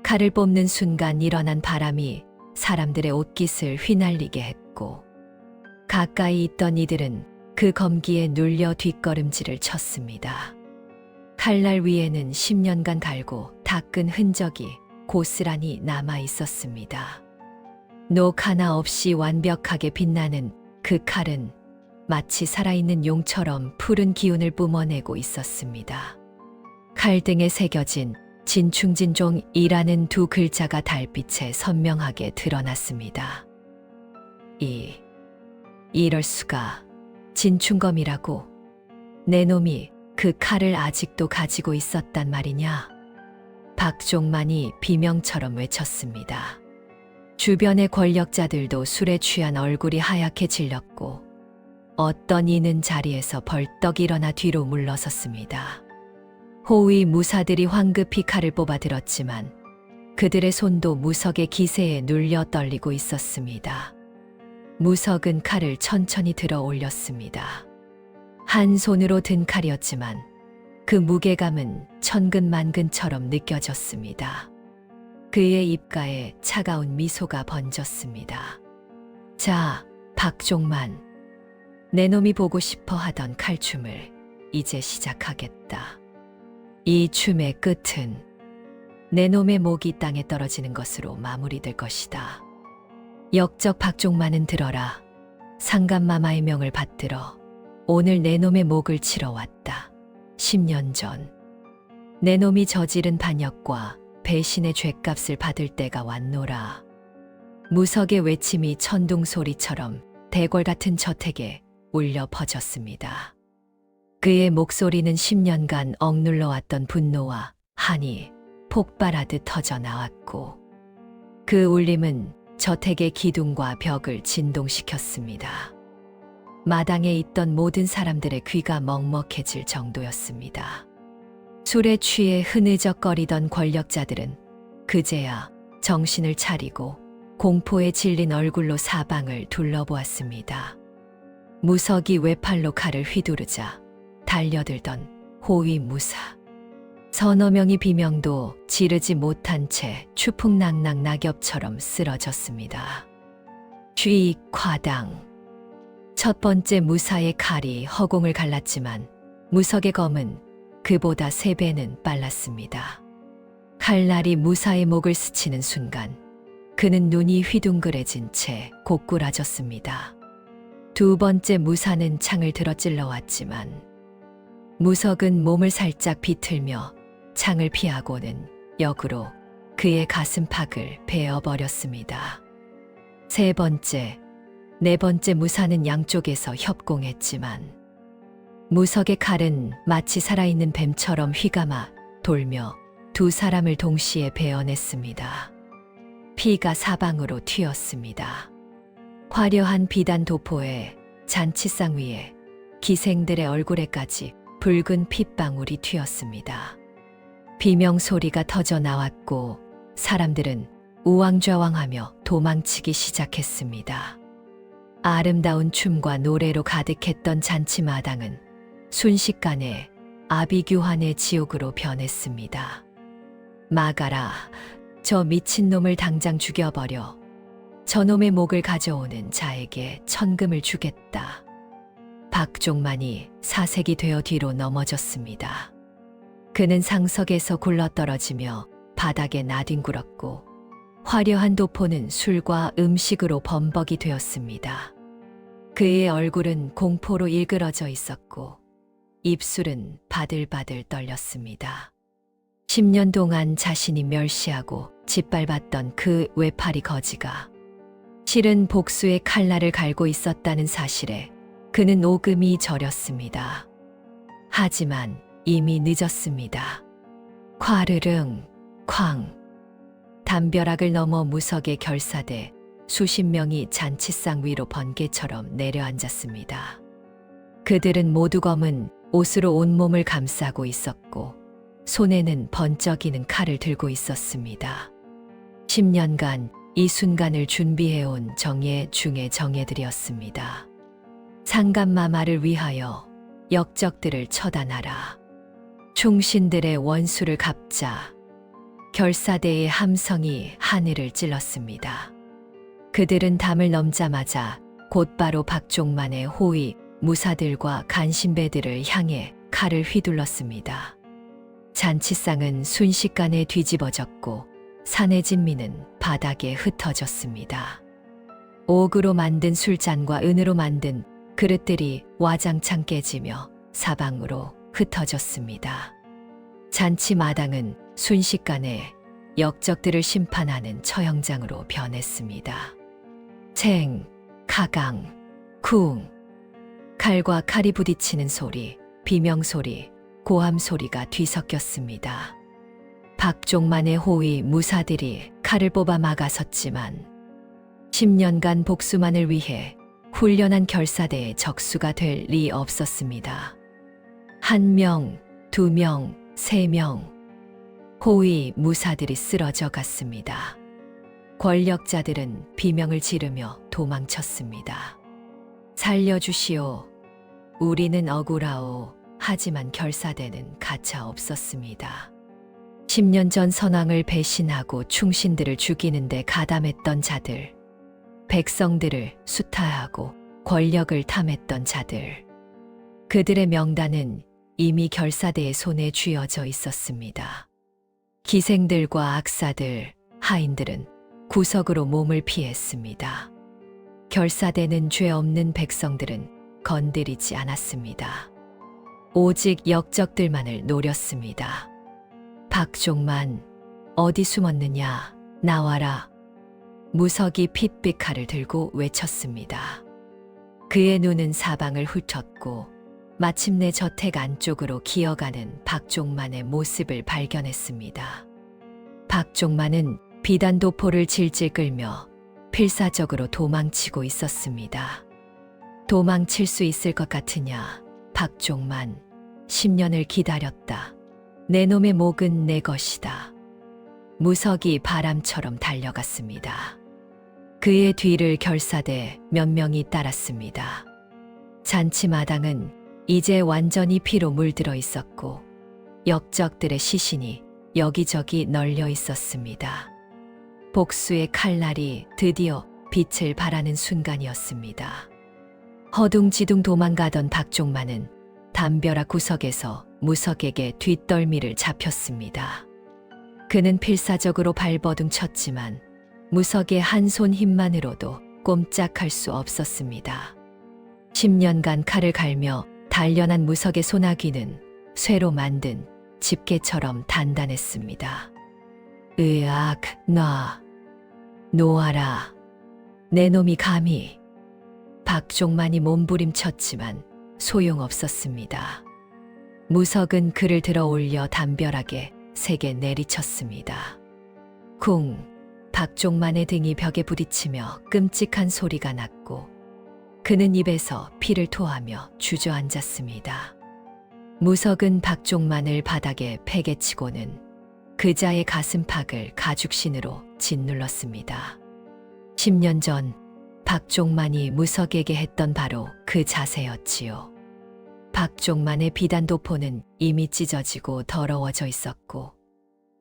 칼을 뽑는 순간 일어난 바람이 사람들의 옷깃을 휘날리게 했고 가까이 있던 이들은 그 검기에 눌려 뒷걸음질을 쳤습니다. 칼날 위에는 10년간 갈고 닦은 흔적이 고스란히 남아 있었습니다. 녹 하나 없이 완벽하게 빛나는 그 칼은 마치 살아있는 용처럼 푸른 기운을 뿜어내고 있었습니다. 칼등에 새겨진 진충진종이라는 두 글자가 달빛에 선명하게 드러났습니다. 이럴 수가... 진충검이라고? 내 놈이 그 칼을 아직도 가지고 있었단 말이냐? 박종만이 비명처럼 외쳤습니다. 주변의 권력자들도 술에 취한 얼굴이 하얗게 질렸고 어떤 이는 자리에서 벌떡 일어나 뒤로 물러섰습니다. 호위 무사들이 황급히 칼을 뽑아 들었지만 그들의 손도 무석의 기세에 눌려 떨리고 있었습니다. 무석은 칼을 천천히 들어 올렸습니다. 한 손으로 든 칼이었지만 그 무게감은 천근만근처럼 느껴졌습니다. 그의 입가에 차가운 미소가 번졌습니다. 자, 박종만. 내 놈이 보고 싶어 하던 칼춤을 이제 시작하겠다. 이 춤의 끝은 내 놈의 목이 땅에 떨어지는 것으로 마무리될 것이다. 역적 박종만은 들어라. 상감마마의 명을 받들어 오늘 내 놈의 목을 치러 왔다. 10년 전 내 놈이 저지른 반역과 배신의 죗값을 받을 때가 왔노라. 무석의 외침이 천둥소리처럼 대궐 같은 저택에 울려 퍼졌습니다. 그의 목소리는 10년간 억눌러 왔던 분노와 한이 폭발하듯 터져 나왔고 그 울림은 저택의 기둥과 벽을 진동시켰습니다. 마당에 있던 모든 사람들의 귀가 먹먹해질 정도였습니다. 술에 취해 흐느적거리던 권력자들은 그제야 정신을 차리고 공포에 질린 얼굴로 사방을 둘러보았습니다. 무석이 외팔로 칼을 휘두르자 달려들던 호위 무사. 서너 명의 비명도 지르지 못한 채 추풍낙낙 낙엽처럼 쓰러졌습니다. 쥐익 과당. 첫 번째 무사의 칼이 허공을 갈랐지만 무석의 검은 그보다 3배는 빨랐습니다. 칼날이 무사의 목을 스치는 순간 그는 눈이 휘둥그레진 채 고꾸라졌습니다. 두 번째 무사는 창을 들어 찔러왔지만 무석은 몸을 살짝 비틀며 창을 피하고는 역으로 그의 가슴팍을 베어버렸습니다. 세 번째, 네 번째 무사는 양쪽에서 협공했지만 무석의 칼은 마치 살아있는 뱀처럼 휘감아 돌며 두 사람을 동시에 베어냈습니다. 피가 사방으로 튀었습니다. 화려한 비단 도포에 잔치상 위에 기생들의 얼굴에까지 붉은 핏방울이 튀었습니다. 비명 소리가 터져 나왔고 사람들은 우왕좌왕하며 도망치기 시작했습니다. 아름다운 춤과 노래로 가득했던 잔치마당은 순식간에 아비규환의 지옥으로 변했습니다. 막아라, 저 미친놈을 당장 죽여버려. 저놈의 목을 가져오는 자에게 천금을 주겠다. 박종만이 사색이 되어 뒤로 넘어졌습니다. 그는 상석에서 굴러떨어지며 바닥에 나뒹굴었고 화려한 도포는 술과 음식으로 범벅이 되었습니다. 그의 얼굴은 공포로 일그러져 있었고 입술은 바들바들 떨렸습니다. 10년 동안 자신이 멸시하고 짓밟았던 그 외파리 거지가 실은 복수의 칼날을 갈고 있었다는 사실에 그는 오금이 저렸습니다. 하지만 이미 늦었습니다. 콰르릉, 쾅. 담벼락을 넘어 무석에 결사돼 수십 명이 잔치상 위로 번개처럼 내려앉았습니다. 그들은 모두 검은 옷으로 온몸을 감싸고 있었고 손에는 번쩍이는 칼을 들고 있었습니다. 10년간 이 순간을 준비해온 정예 중의 정예들이었습니다. 상감마마를 위하여 역적들을 처단하라. 충신들의 원수를 갚자. 결사대의 함성이 하늘을 찔렀습니다. 그들은 담을 넘자마자 곧바로 박종만의 호위 무사들과 간신배들을 향해 칼을 휘둘렀습니다. 잔치상은 순식간에 뒤집어졌고 산의 진미는 바닥에 흩어졌습니다. 옥으로 만든 술잔과 은으로 만든 그릇들이 와장창 깨지며 사방으로 흩어졌습니다. 잔치 마당은 순식간에 역적들을 심판하는 처형장으로 변했습니다. 쟁, 가강, 쿵. 칼과 칼이 부딪히는 소리, 비명소리, 고함소리가 뒤섞였습니다. 박종만의 호위 무사들이 칼을 뽑아 막아섰지만 10년간 복수만을 위해 훈련한 결사대의 적수가 될 리 없었습니다. 1명, 2명, 3명. 호위 무사들이 쓰러져 갔습니다. 권력자들은 비명을 지르며 도망쳤습니다. 살려주시오. 우리는 억울하오. 하지만 결사대는 가차 없었습니다. 10년 전 선왕을 배신하고 충신들을 죽이는데 가담했던 자들, 백성들을 수탈하고 권력을 탐했던 자들, 그들의 명단은 이미 결사대의 손에 쥐어져 있었습니다. 기생들과 악사들, 하인들은 구석으로 몸을 피했습니다. 결사대는 죄 없는 백성들은 건드리지 않았습니다. 오직 역적들만을 노렸습니다. 박종만, 어디 숨었느냐, 나와라. 무석이 핏빛 칼을 들고 외쳤습니다. 그의 눈은 사방을 훑었고 마침내 저택 안쪽으로 기어가는 박종만의 모습을 발견했습니다. 박종만은 비단도포를 질질 끌며 필사적으로 도망치고 있었습니다. 도망칠 수 있을 것 같으냐, 박종만. 10년을 기다렸다. 내 놈의 목은 내 것이다. 무석이 바람처럼 달려갔습니다. 그의 뒤를 결사대 몇 명이 따랐습니다. 잔치마당은 이제 완전히 피로 물들어 있었고 역적들의 시신이 여기저기 널려 있었습니다. 복수의 칼날이 드디어 빛을 발하는 순간이었습니다. 허둥지둥 도망가던 박종만은 담벼락 구석에서 무석에게 뒷덜미를 잡혔습니다. 그는 필사적으로 발버둥 쳤지만 무석의 한 손 힘만으로도 꼼짝할 수 없었습니다. 10년간 칼을 갈며 단련한 무석의 소나귀는 쇠로 만든 집게처럼 단단했습니다. 으악, 놓아라. 내 놈이 감히. 박종만이 몸부림쳤지만 소용없었습니다. 무석은 그를 들어 올려 담벼락에 세게 내리쳤습니다. 쿵! 박종만의 등이 벽에 부딪히며 끔찍한 소리가 났고 그는 입에서 피를 토하며 주저앉았습니다. 무석은 박종만을 바닥에 패개치고는 그자의 가슴팍을 가죽신으로 짓눌렀습니다. 10년 전 박종만이 무석에게 했던 바로 그 자세였지요. 박종만의 비단도포는 이미 찢어지고 더러워져 있었고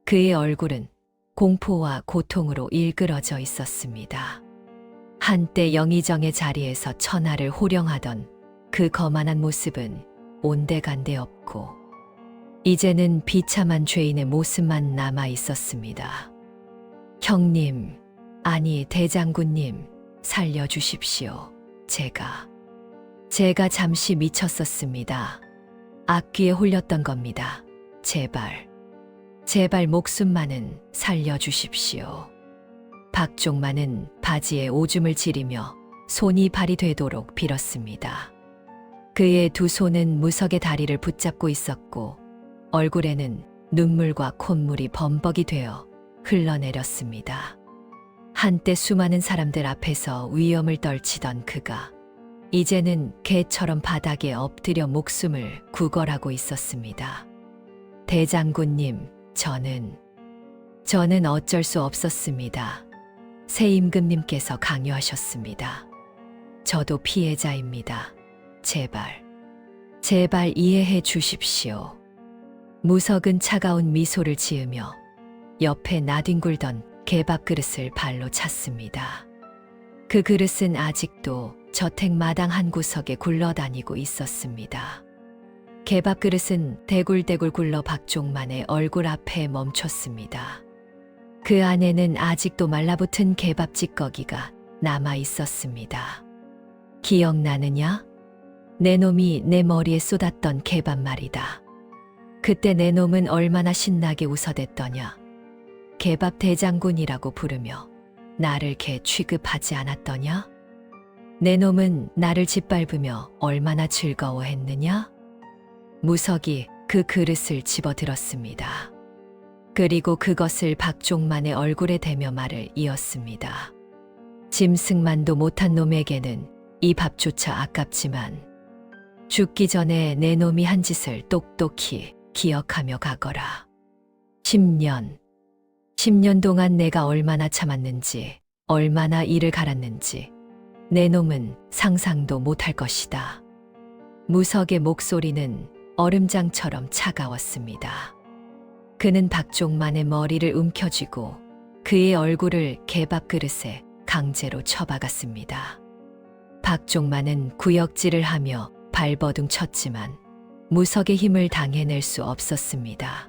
그의 얼굴은 공포와 고통으로 일그러져 있었습니다. 한때 영의정의 자리에서 천하를 호령하던 그 거만한 모습은 온데간데 없고 이제는 비참한 죄인의 모습만 남아 있었습니다. 형님, 아니 대장군님, 살려주십시오. 제가 잠시 미쳤었습니다. 악귀에 홀렸던 겁니다. 제발 목숨만은 살려주십시오. 박종만은 바지에 오줌을 지리며 손이 발이 되도록 빌었습니다. 그의 두 손은 무석의 다리를 붙잡고 있었고 얼굴에는 눈물과 콧물이 범벅이 되어 흘러내렸습니다. 한때 수많은 사람들 앞에서 위엄을 떨치던 그가 이제는 개처럼 바닥에 엎드려 목숨을 구걸하고 있었습니다. 대장군님, 저는 어쩔 수 없었습니다. 새 임금님께서 강요하셨습니다. 저도 피해자입니다. 제발 이해해 주십시오. 무석은 차가운 미소를 지으며 옆에 나뒹굴던 개밥 그릇을 발로 찼습니다. 그 그릇은 아직도 저택 마당 한 구석에 굴러다니고 있었습니다. 개밥 그릇은 대굴대굴 굴러 박종만의 얼굴 앞에 멈췄습니다. 그 안에는 아직도 말라붙은 개밥 찌꺼기가 남아 있었습니다. 기억나느냐? 내 놈이 내 머리에 쏟았던 개밥 말이다. 그때 내 놈은 얼마나 신나게 웃어댔더냐. 개밥 대장군이라고 부르며 나를 개 취급하지 않았더냐? 내 놈은 나를 짓밟으며 얼마나 즐거워했느냐? 무석이 그 그릇을 집어들었습니다. 그리고 그것을 박종만의 얼굴에 대며 말을 이었습니다. 짐승만도 못한 놈에게는 이 밥조차 아깝지만 죽기 전에 내 놈이 한 짓을 똑똑히 기억하며 가거라. 10년 동안 내가 얼마나 참았는지, 얼마나 이를 갈았는지 내 놈은 상상도 못할 것이다. 무석의 목소리는 얼음장처럼 차가웠습니다. 그는 박종만의 머리를 움켜쥐고 그의 얼굴을 개밥 그릇에 강제로 쳐박았습니다. 박종만은 구역질을 하며 발버둥 쳤지만 무석의 힘을 당해낼 수 없었습니다.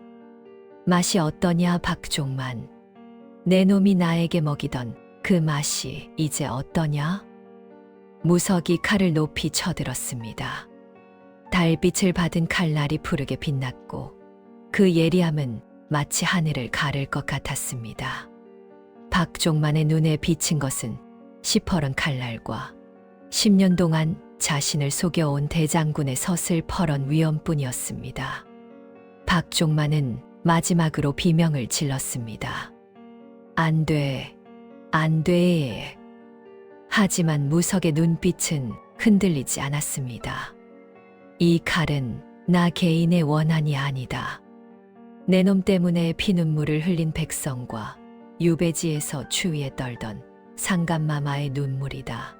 맛이 어떠냐, 박종만? 내 놈이 나에게 먹이던 그 맛이 이제 어떠냐? 무석이 칼을 높이 쳐들었습니다. 달빛을 받은 칼날이 푸르게 빛났고 그 예리함은 마치 하늘을 가를 것 같았습니다. 박종만의 눈에 비친 것은 시퍼런 칼날과 10년 동안 자신을 속여온 대장군의 서슬퍼런 위엄뿐이었습니다. 박종만은 마지막으로 비명을 질렀습니다. 안 돼. 하지만 무석의 눈빛은 흔들리지 않았습니다. 이 칼은 나 개인의 원한이 아니다. 내 놈 때문에 피눈물을 흘린 백성과 유배지에서 추위에 떨던 상감마마의 눈물이다.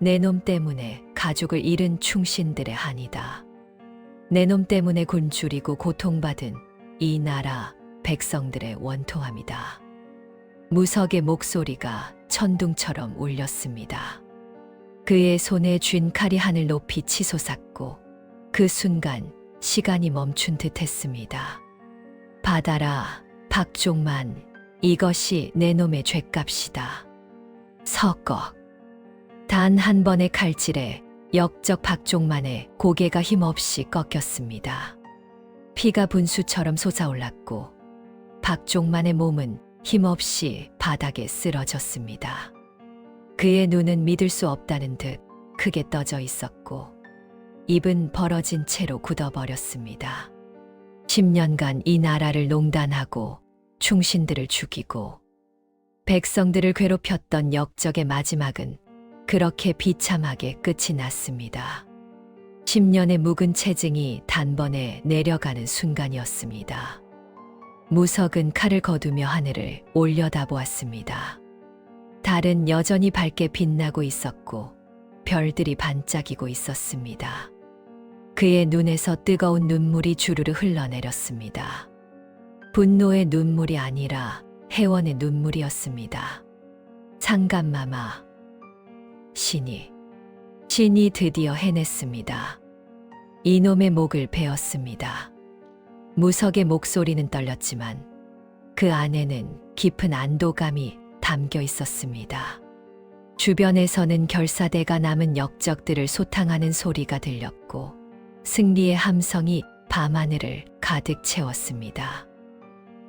내 놈 때문에 가족을 잃은 충신들의 한이다. 내 놈 때문에 굶주리고 고통받은 이 나라 백성들의 원통함이다. 무석의 목소리가 천둥처럼 울렸습니다. 그의 손에 쥔 칼이 하늘 높이 치솟았고 그 순간 시간이 멈춘 듯 했습니다. 받아라, 박종만. 이것이 내 놈의 죗값이다. 서꺽. 단 한 번의 칼질에 역적 박종만의 고개가 힘없이 꺾였습니다. 피가 분수처럼 솟아올랐고 박종만의 몸은 힘없이 바닥에 쓰러졌습니다. 그의 눈은 믿을 수 없다는 듯 크게 떠져 있었고 입은 벌어진 채로 굳어버렸습니다. 10년간 이 나라를 농단하고 충신들을 죽이고 백성들을 괴롭혔던 역적의 마지막은 그렇게 비참하게 끝이 났습니다. 10년의 묵은 체증이 단번에 내려가는 순간이었습니다. 무석은 칼을 거두며 하늘을 올려다보았습니다. 달은 여전히 밝게 빛나고 있었고 별들이 반짝이고 있었습니다. 그의 눈에서 뜨거운 눈물이 주르르 흘러내렸습니다. 분노의 눈물이 아니라 해원의 눈물이었습니다. 상감마마, 신이 드디어 해냈습니다. 이놈의 목을 베었습니다. 무석의 목소리는 떨렸지만 그 안에는 깊은 안도감이 담겨 있었습니다. 주변에서는 결사대가 남은 역적들을 소탕하는 소리가 들렸고 승리의 함성이 밤하늘을 가득 채웠습니다.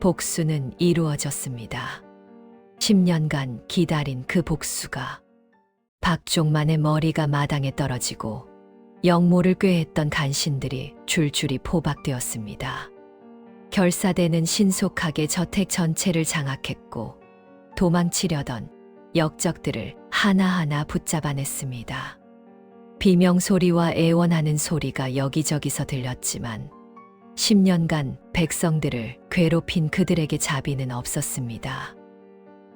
복수는 이루어졌습니다. 10년간 기다린 그 복수가 박종만의 머리가 마당에 떨어지고 영모를 꾀했던 간신들이 줄줄이 포박되었습니다. 결사대는 신속하게 저택 전체를 장악했고 도망치려던 역적들을 하나하나 붙잡아냈습니다. 비명소리와 애원하는 소리가 여기저기서 들렸지만 10년간 백성들을 괴롭힌 그들에게 자비는 없었습니다.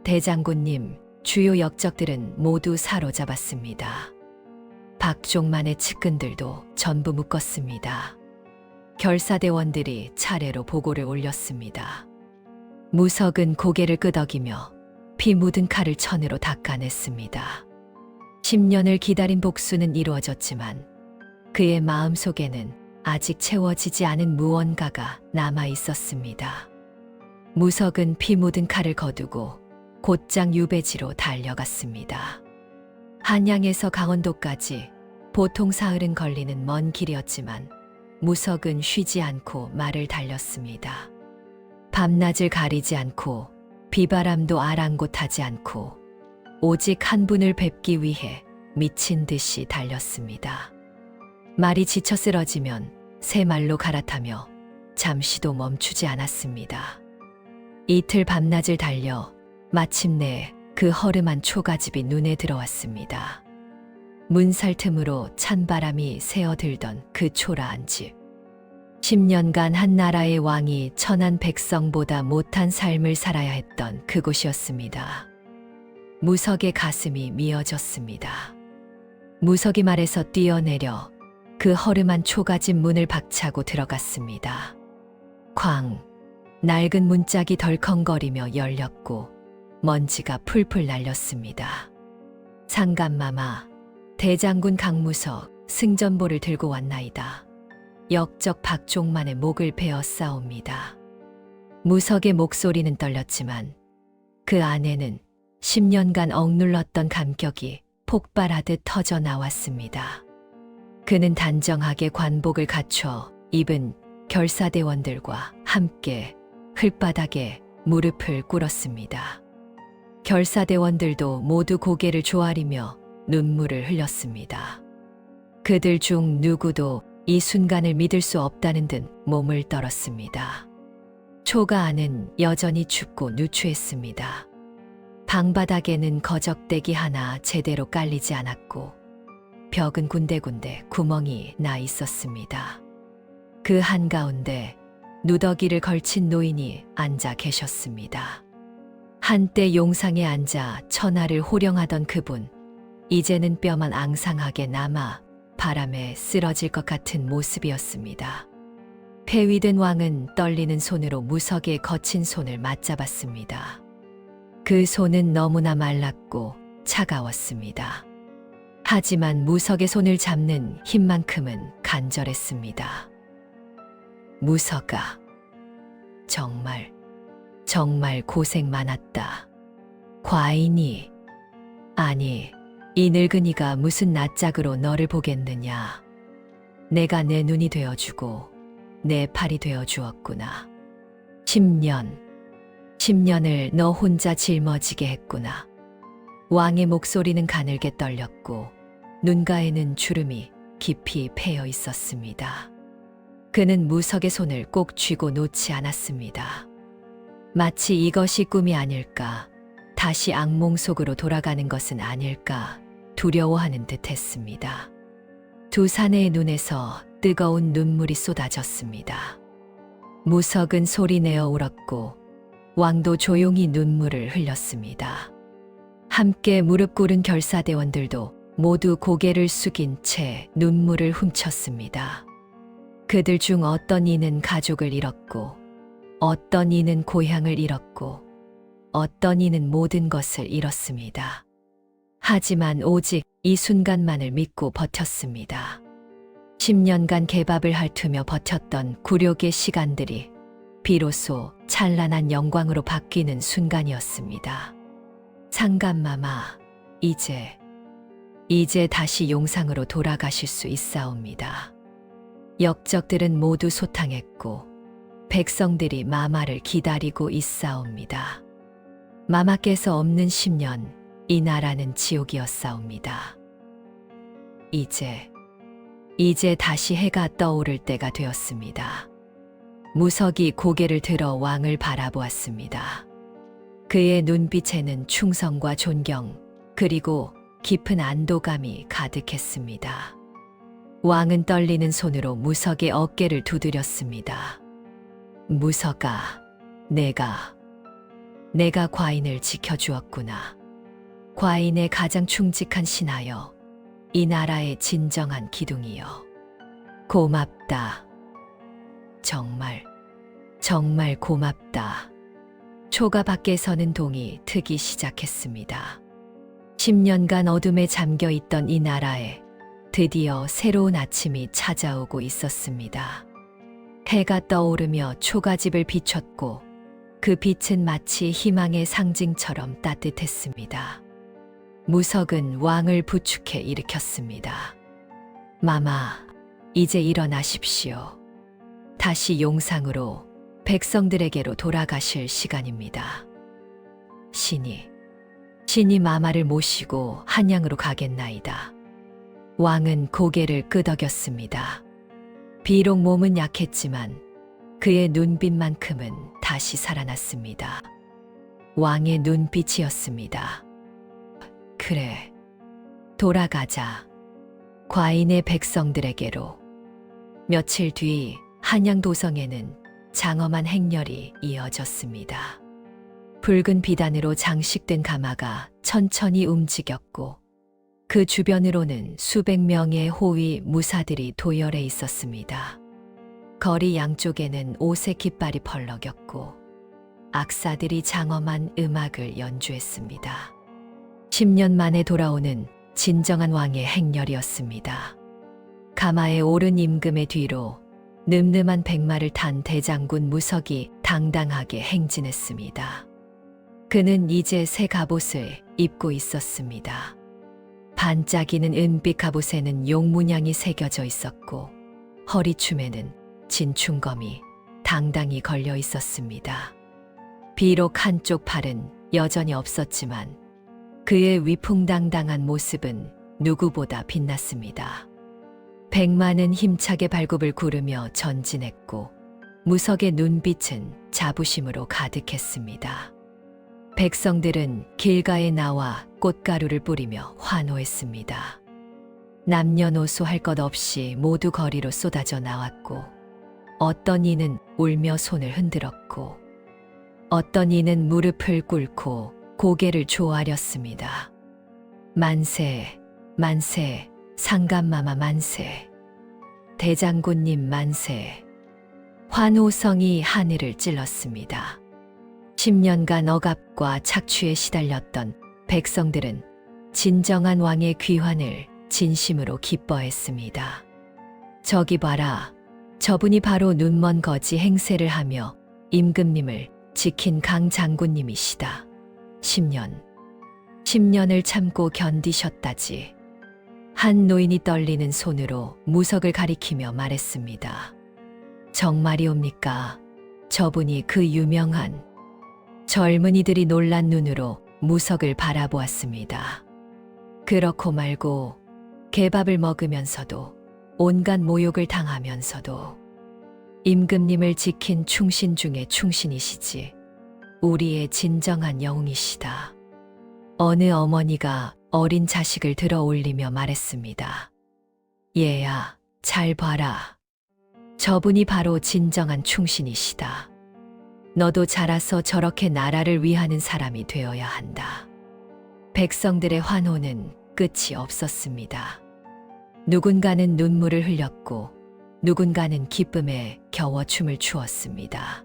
대장군님, 주요 역적들은 모두 사로잡았습니다. 박종만의 측근들도 전부 묶었습니다. 결사대원들이 차례로 보고를 올렸습니다. 무석은 고개를 끄덕이며 피 묻은 칼을 천으로 닦아냈습니다. 10년을 기다린 복수는 이루어졌지만 그의 마음속에는 아직 채워지지 않은 무언가가 남아 있었습니다. 무석은 피 묻은 칼을 거두고 곧장 유배지로 달려갔습니다. 한양에서 강원도까지 보통 사흘은 걸리는 먼 길이었지만 무석은 쉬지 않고 말을 달렸습니다. 밤낮을 가리지 않고 비바람도 아랑곳하지 않고 오직 한 분을 뵙기 위해 미친 듯이 달렸습니다. 말이 지쳐 쓰러지면 새 말로 갈아타며 잠시도 멈추지 않았습니다. 이틀 밤낮을 달려 마침내 그 허름한 초가집이 눈에 들어왔습니다. 문살 틈으로 찬바람이 새어들던 그 초라한 집. 10년간 한 나라의 왕이 천한 백성보다 못한 삶을 살아야 했던 그곳이었습니다. 무석의 가슴이 미어졌습니다. 무석이 말에서 뛰어내려 그 허름한 초가집 문을 박차고 들어갔습니다. 쾅! 낡은 문짝이 덜컹거리며 열렸고 먼지가 풀풀 날렸습니다. 상감마마, 대장군 강무석, 승전보를 들고 왔나이다. 역적 박종만의 목을 베어 싸웁니다. 무석의 목소리는 떨렸지만 그 안에는 10년간 억눌렀던 감격이 폭발하듯 터져 나왔습니다. 그는 단정하게 관복을 갖춰 입은 결사대원들과 함께 흙바닥에 무릎을 꿇었습니다. 결사대원들도 모두 고개를 조아리며 눈물을 흘렸습니다. 그들 중 누구도 이 순간을 믿을 수 없다는 듯 몸을 떨었습니다. 초가 안은 여전히 춥고 누추했습니다. 방바닥에는 거적대기 하나 제대로 깔리지 않았고 벽은 군데군데 구멍이 나 있었습니다. 그 한가운데 누더기를 걸친 노인이 앉아 계셨습니다. 한때 용상에 앉아 천하를 호령하던 그분, 이제는 뼈만 앙상하게 남아 바람에 쓰러질 것 같은 모습이었습니다. 폐위된 왕은 떨리는 손으로 무석의 거친 손을 맞잡았습니다. 그 손은 너무나 말랐고 차가웠습니다. 하지만 무석의 손을 잡는 힘만큼은 간절했습니다. 무석아, 정말 고생 많았다. 과인이, 아니, 이 늙은이가 무슨 낯짝으로 너를 보겠느냐. 내가 내 눈이 되어주고 내 팔이 되어주었구나. 10년을 너 혼자 짊어지게 했구나. 왕의 목소리는 가늘게 떨렸고 눈가에는 주름이 깊이 패여 있었습니다. 그는 무석의 손을 꼭 쥐고 놓지 않았습니다. 마치 이것이 꿈이 아닐까, 다시 악몽 속으로 돌아가는 것은 아닐까 두려워하는 듯 했습니다. 두 사내의 눈에서 뜨거운 눈물이 쏟아졌습니다. 무석은 소리내어 울었고 왕도 조용히 눈물을 흘렸습니다. 함께 무릎 꿇은 결사대원들도 모두 고개를 숙인 채 눈물을 훔쳤습니다. 그들 중 어떤 이는 가족을 잃었고, 어떤 이는 고향을 잃었고, 어떤 이는 모든 것을 잃었습니다. 하지만 오직 이 순간만을 믿고 버텼습니다. 10년간 개밥을 핥으며 버텼던 굴욕의 시간들이 비로소 찬란한 영광으로 바뀌는 순간이었습니다. 상감마마, 이제 다시 용상으로 돌아가실 수 있사옵니다. 역적들은 모두 소탕했고 백성들이 마마를 기다리고 있사옵니다. 마마께서 없는 10년, 이 나라는 지옥이었사옵니다. 이제 다시 해가 떠오를 때가 되었습니다. 무석이 고개를 들어 왕을 바라보았습니다. 그의 눈빛에는 충성과 존경, 그리고 깊은 안도감이 가득했습니다. 왕은 떨리는 손으로 무석의 어깨를 두드렸습니다. 무석아, 내가 과인을 지켜주었구나. 과인의 가장 충직한 신하여, 이 나라의 진정한 기둥이여. 고맙다. 정말 고맙다. 초가 밖에서는 동이 트기 시작했습니다. 10년간 어둠에 잠겨 있던 이 나라에 드디어 새로운 아침이 찾아오고 있었습니다. 해가 떠오르며 초가집을 비췄고 그 빛은 마치 희망의 상징처럼 따뜻했습니다. 무석은 왕을 부축해 일으켰습니다. 마마, 이제 일어나십시오. 다시 용상으로 백성들에게로 돌아가실 시간입니다. 신이 마마를 모시고 한양으로 가겠나이다. 왕은 고개를 끄덕였습니다. 비록 몸은 약했지만 그의 눈빛만큼은 다시 살아났습니다. 왕의 눈빛이었습니다. 그래, 돌아가자. 과인의 백성들에게로. 며칠 뒤 한양 도성에는 장엄한 행렬이 이어졌습니다. 붉은 비단으로 장식된 가마가 천천히 움직였고 그 주변으로는 수백 명의 호위 무사들이 도열해 있었습니다. 거리 양쪽에는 오색 깃발이 펄럭였고 악사들이 장엄한 음악을 연주했습니다. 10년 만에 돌아오는 진정한 왕의 행렬이었습니다. 가마에 오른 임금의 뒤로 늠름한 백마를 탄 대장군 무석이 당당하게 행진했습니다. 그는 이제 새 갑옷을 입고 있었습니다. 반짝이는 은빛 갑옷에는 용문양이 새겨져 있었고 허리춤에는 진충검이 당당히 걸려 있었습니다. 비록 한쪽 팔은 여전히 없었지만 그의 위풍당당한 모습은 누구보다 빛났습니다. 백마는 힘차게 발굽을 구르며 전진했고 무석의 눈빛은 자부심으로 가득했습니다. 백성들은 길가에 나와 꽃가루를 뿌리며 환호했습니다. 남녀노소 할 것 없이 모두 거리로 쏟아져 나왔고 어떤 이는 울며 손을 흔들었고 어떤 이는 무릎을 꿇고 고개를 조아렸습니다. 만세, 만세, 상감마마 만세, 대장군님 만세. 환호성이 하늘을 찔렀습니다. 10년간 억압과 착취에 시달렸던 백성들은 진정한 왕의 귀환을 진심으로 기뻐했습니다. 저기 봐라, 저분이 바로 눈먼 거지 행세를 하며 임금님을 지킨 강 장군님이시다. 10년을 참고 견디셨다지. 한 노인이 떨리는 손으로 무석을 가리키며 말했습니다. 정말이옵니까? 저분이 그 유명한. 젊은이들이 놀란 눈으로 무석을 바라보았습니다. 그렇고 말고 개밥을 먹으면서도 온갖 모욕을 당하면서도 임금님을 지킨 충신 중에 충신이시지. 우리의 진정한 영웅이시다. 어느 어머니가 어린 자식을 들어 올리며 말했습니다. 얘야, 잘 봐라. 저분이 바로 진정한 충신이시다. 너도 자라서 저렇게 나라를 위하는 사람이 되어야 한다. 백성들의 환호는 끝이 없었습니다. 누군가는 눈물을 흘렸고 누군가는 기쁨에 겨워 춤을 추었습니다.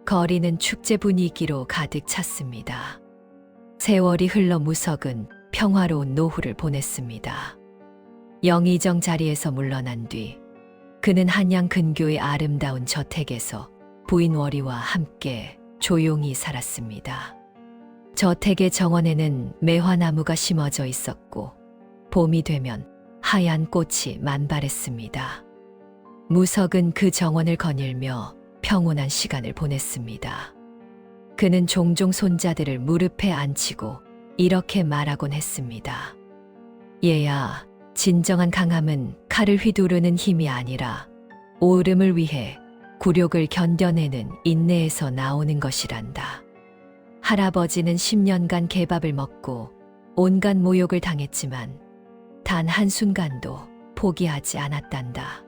거리는 축제 분위기로 가득 찼습니다. 세월이 흘러 무석은 평화로운 노후를 보냈습니다. 영의정 자리에서 물러난 뒤 그는 한양 근교의 아름다운 저택에서 부인 월이와 함께 조용히 살았습니다. 저택의 정원에는 매화나무가 심어져 있었고 봄이 되면 하얀 꽃이 만발했습니다. 무석은 그 정원을 거닐며 평온한 시간을 보냈습니다. 그는 종종 손자들을 무릎에 앉히고 이렇게 말하곤 했습니다. 얘야, 진정한 강함은 칼을 휘두르는 힘이 아니라 오름을 위해 굴욕을 견뎌내는 인내에서 나오는 것이란다. 할아버지는 10년간 개밥을 먹고 온갖 모욕을 당했지만 단 한순간도 포기하지 않았단다.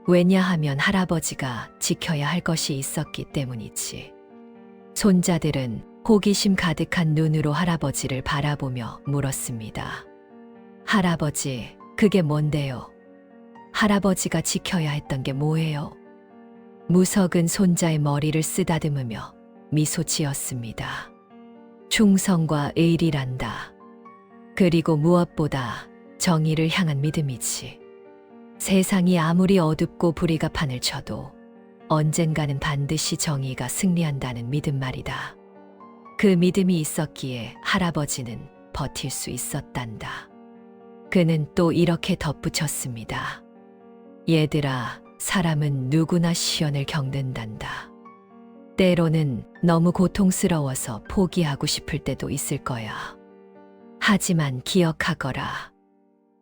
왜냐하면 할아버지가 지켜야 할 것이 있었기 때문이지. 손자들은 호기심 가득한 눈으로 할아버지를 바라보며 물었습니다. 할아버지, 그게 뭔데요? 할아버지가 지켜야 했던 게 뭐예요? 무석은 손자의 머리를 쓰다듬으며 미소 지었습니다. 충성과 의리란다. 그리고 무엇보다 정의를 향한 믿음이지. 세상이 아무리 어둡고 불의가 판을 쳐도 언젠가는 반드시 정의가 승리한다는 믿음 말이다. 그 믿음이 있었기에 할아버지는 버틸 수 있었단다. 그는 또 이렇게 덧붙였습니다. 얘들아, 사람은 누구나 시련을 겪는단다. 때로는 너무 고통스러워서 포기하고 싶을 때도 있을 거야. 하지만 기억하거라.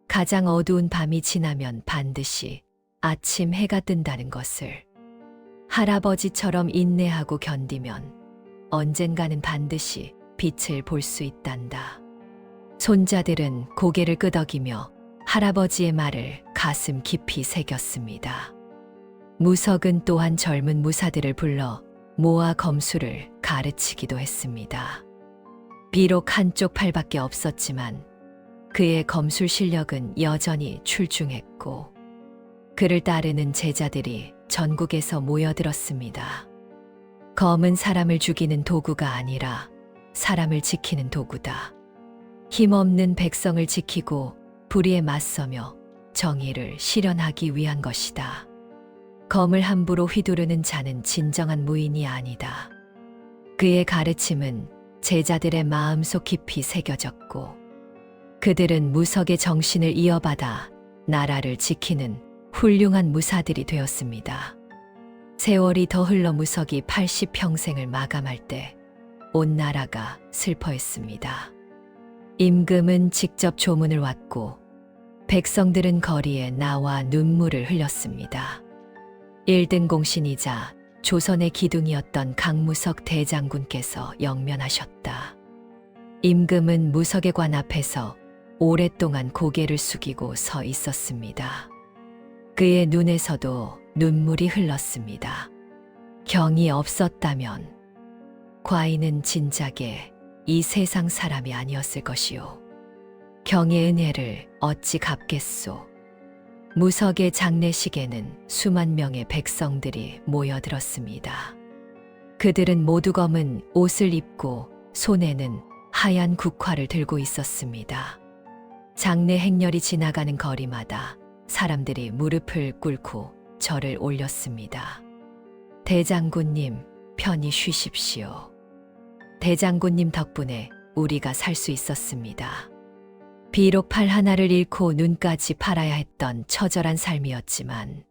가장 어두운 밤이 지나면 반드시 아침 해가 뜬다는 것을. 할아버지처럼 인내하고 견디면 언젠가는 반드시 빛을 볼 수 있단다. 손자들은 고개를 끄덕이며 할아버지의 말을 가슴 깊이 새겼습니다. 무석은 또한 젊은 무사들을 불러 모아 검술을 가르치기도 했습니다. 비록 한쪽 팔밖에 없었지만 그의 검술 실력은 여전히 출중했고 그를 따르는 제자들이 전국에서 모여들었습니다. 검은 사람을 죽이는 도구가 아니라 사람을 지키는 도구다. 힘없는 백성을 지키고 불의에 맞서며 정의를 실현하기 위한 것이다. 검을 함부로 휘두르는 자는 진정한 무인이 아니다. 그의 가르침은 제자들의 마음속 깊이 새겨졌고 그들은 무석의 정신을 이어받아 나라를 지키는 훌륭한 무사들이 되었습니다. 세월이 더 흘러 무석이 80평생을 마감할 때 온 나라가 슬퍼했습니다. 임금은 직접 조문을 왔고 백성들은 거리에 나와 눈물을 흘렸습니다. 1등 공신이자 조선의 기둥이었던 강무석 대장군께서 영면하셨다. 임금은 무석의 관 앞에서 오랫동안 고개를 숙이고 서 있었습니다. 그의 눈에서도 눈물이 흘렀습니다. 경이 없었다면 과인은 진작에 이 세상 사람이 아니었을 것이요. 경의 은혜를 어찌 갚겠소. 무석의 장례식에는 수만 명의 백성들이 모여들었습니다. 그들은 모두 검은 옷을 입고 손에는 하얀 국화를 들고 있었습니다. 장례 행렬이 지나가는 거리마다 사람들이 무릎을 꿇고 절을 올렸습니다. 대장군님, 편히 쉬십시오. 대장군님 덕분에 우리가 살 수 있었습니다. 비록 팔 하나를 잃고 눈까지 팔아야 했던 처절한 삶이었지만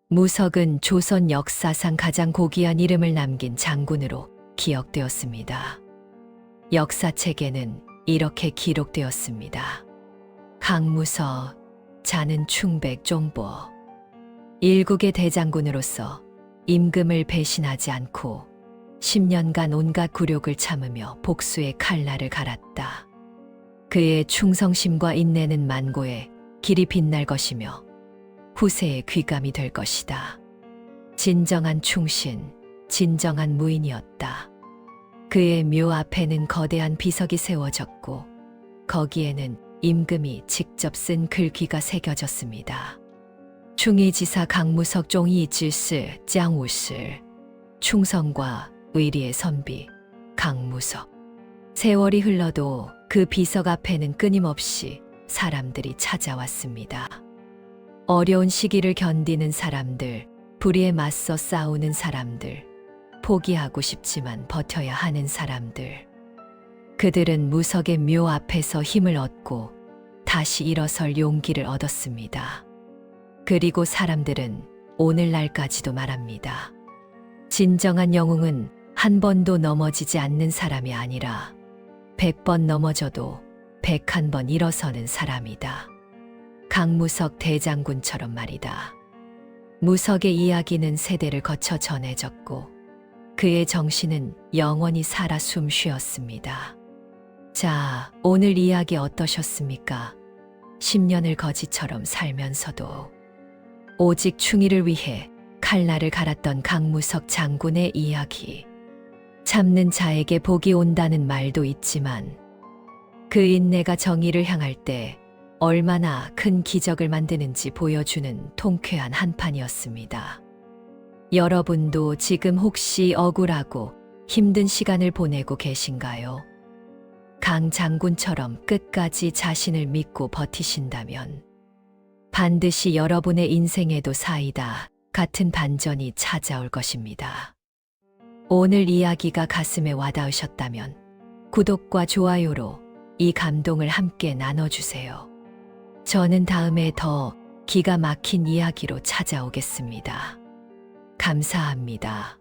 무석은 조선 역사상 가장 고귀한 이름을 남긴 장군으로 기억되었습니다. 역사책에는 이렇게 기록되었습니다. 강무석, 자는 충백 종보. 일국의 대장군으로서 임금을 배신하지 않고 10년간 온갖 굴욕을 참으며 복수의 칼날을 갈았다. 그의 충성심과 인내는 만고에 길이 빛날 것이며 후세의 귀감이 될 것이다. 진정한 충신, 진정한 무인이었다. 그의 묘 앞에는 거대한 비석이 세워졌고 거기에는 임금이 직접 쓴 글귀가 새겨졌습니다. 충의지사 강무석 종이 질스 짱우스 충성과 의리의 선비 강무석. 세월이 흘러도 그 비석 앞에는 끊임없이 사람들이 찾아왔습니다. 어려운 시기를 견디는 사람들, 불의에 맞서 싸우는 사람들, 포기하고 싶지만 버텨야 하는 사람들. 그들은 무석의 묘 앞에서 힘을 얻고 다시 일어설 용기를 얻었습니다. 그리고 사람들은 오늘날까지도 말합니다. 진정한 영웅은 한 번도 넘어지지 않는 사람이 아니라 100번 넘어져도 101번 일어서는 사람이다. 강무석 대장군처럼 말이다. 무석의 이야기는 세대를 거쳐 전해졌고 그의 정신은 영원히 살아 숨쉬었습니다. 자, 오늘 이야기 어떠셨습니까? 10년을 거지처럼 살면서도 오직 충의를 위해 칼날을 갈았던 강무석 장군의 이야기. 참는 자에게 복이 온다는 말도 있지만 그 인내가 정의를 향할 때 얼마나 큰 기적을 만드는지 보여주는 통쾌한 한판이었습니다. 여러분도 지금 혹시 억울하고 힘든 시간을 보내고 계신가요? 강 장군처럼 끝까지 자신을 믿고 버티신다면 반드시 여러분의 인생에도 사이다 같은 반전이 찾아올 것입니다. 오늘 이야기가 가슴에 와닿으셨다면 구독과 좋아요로 이 감동을 함께 나눠주세요. 저는 다음에 더 기가 막힌 이야기로 찾아오겠습니다. 감사합니다.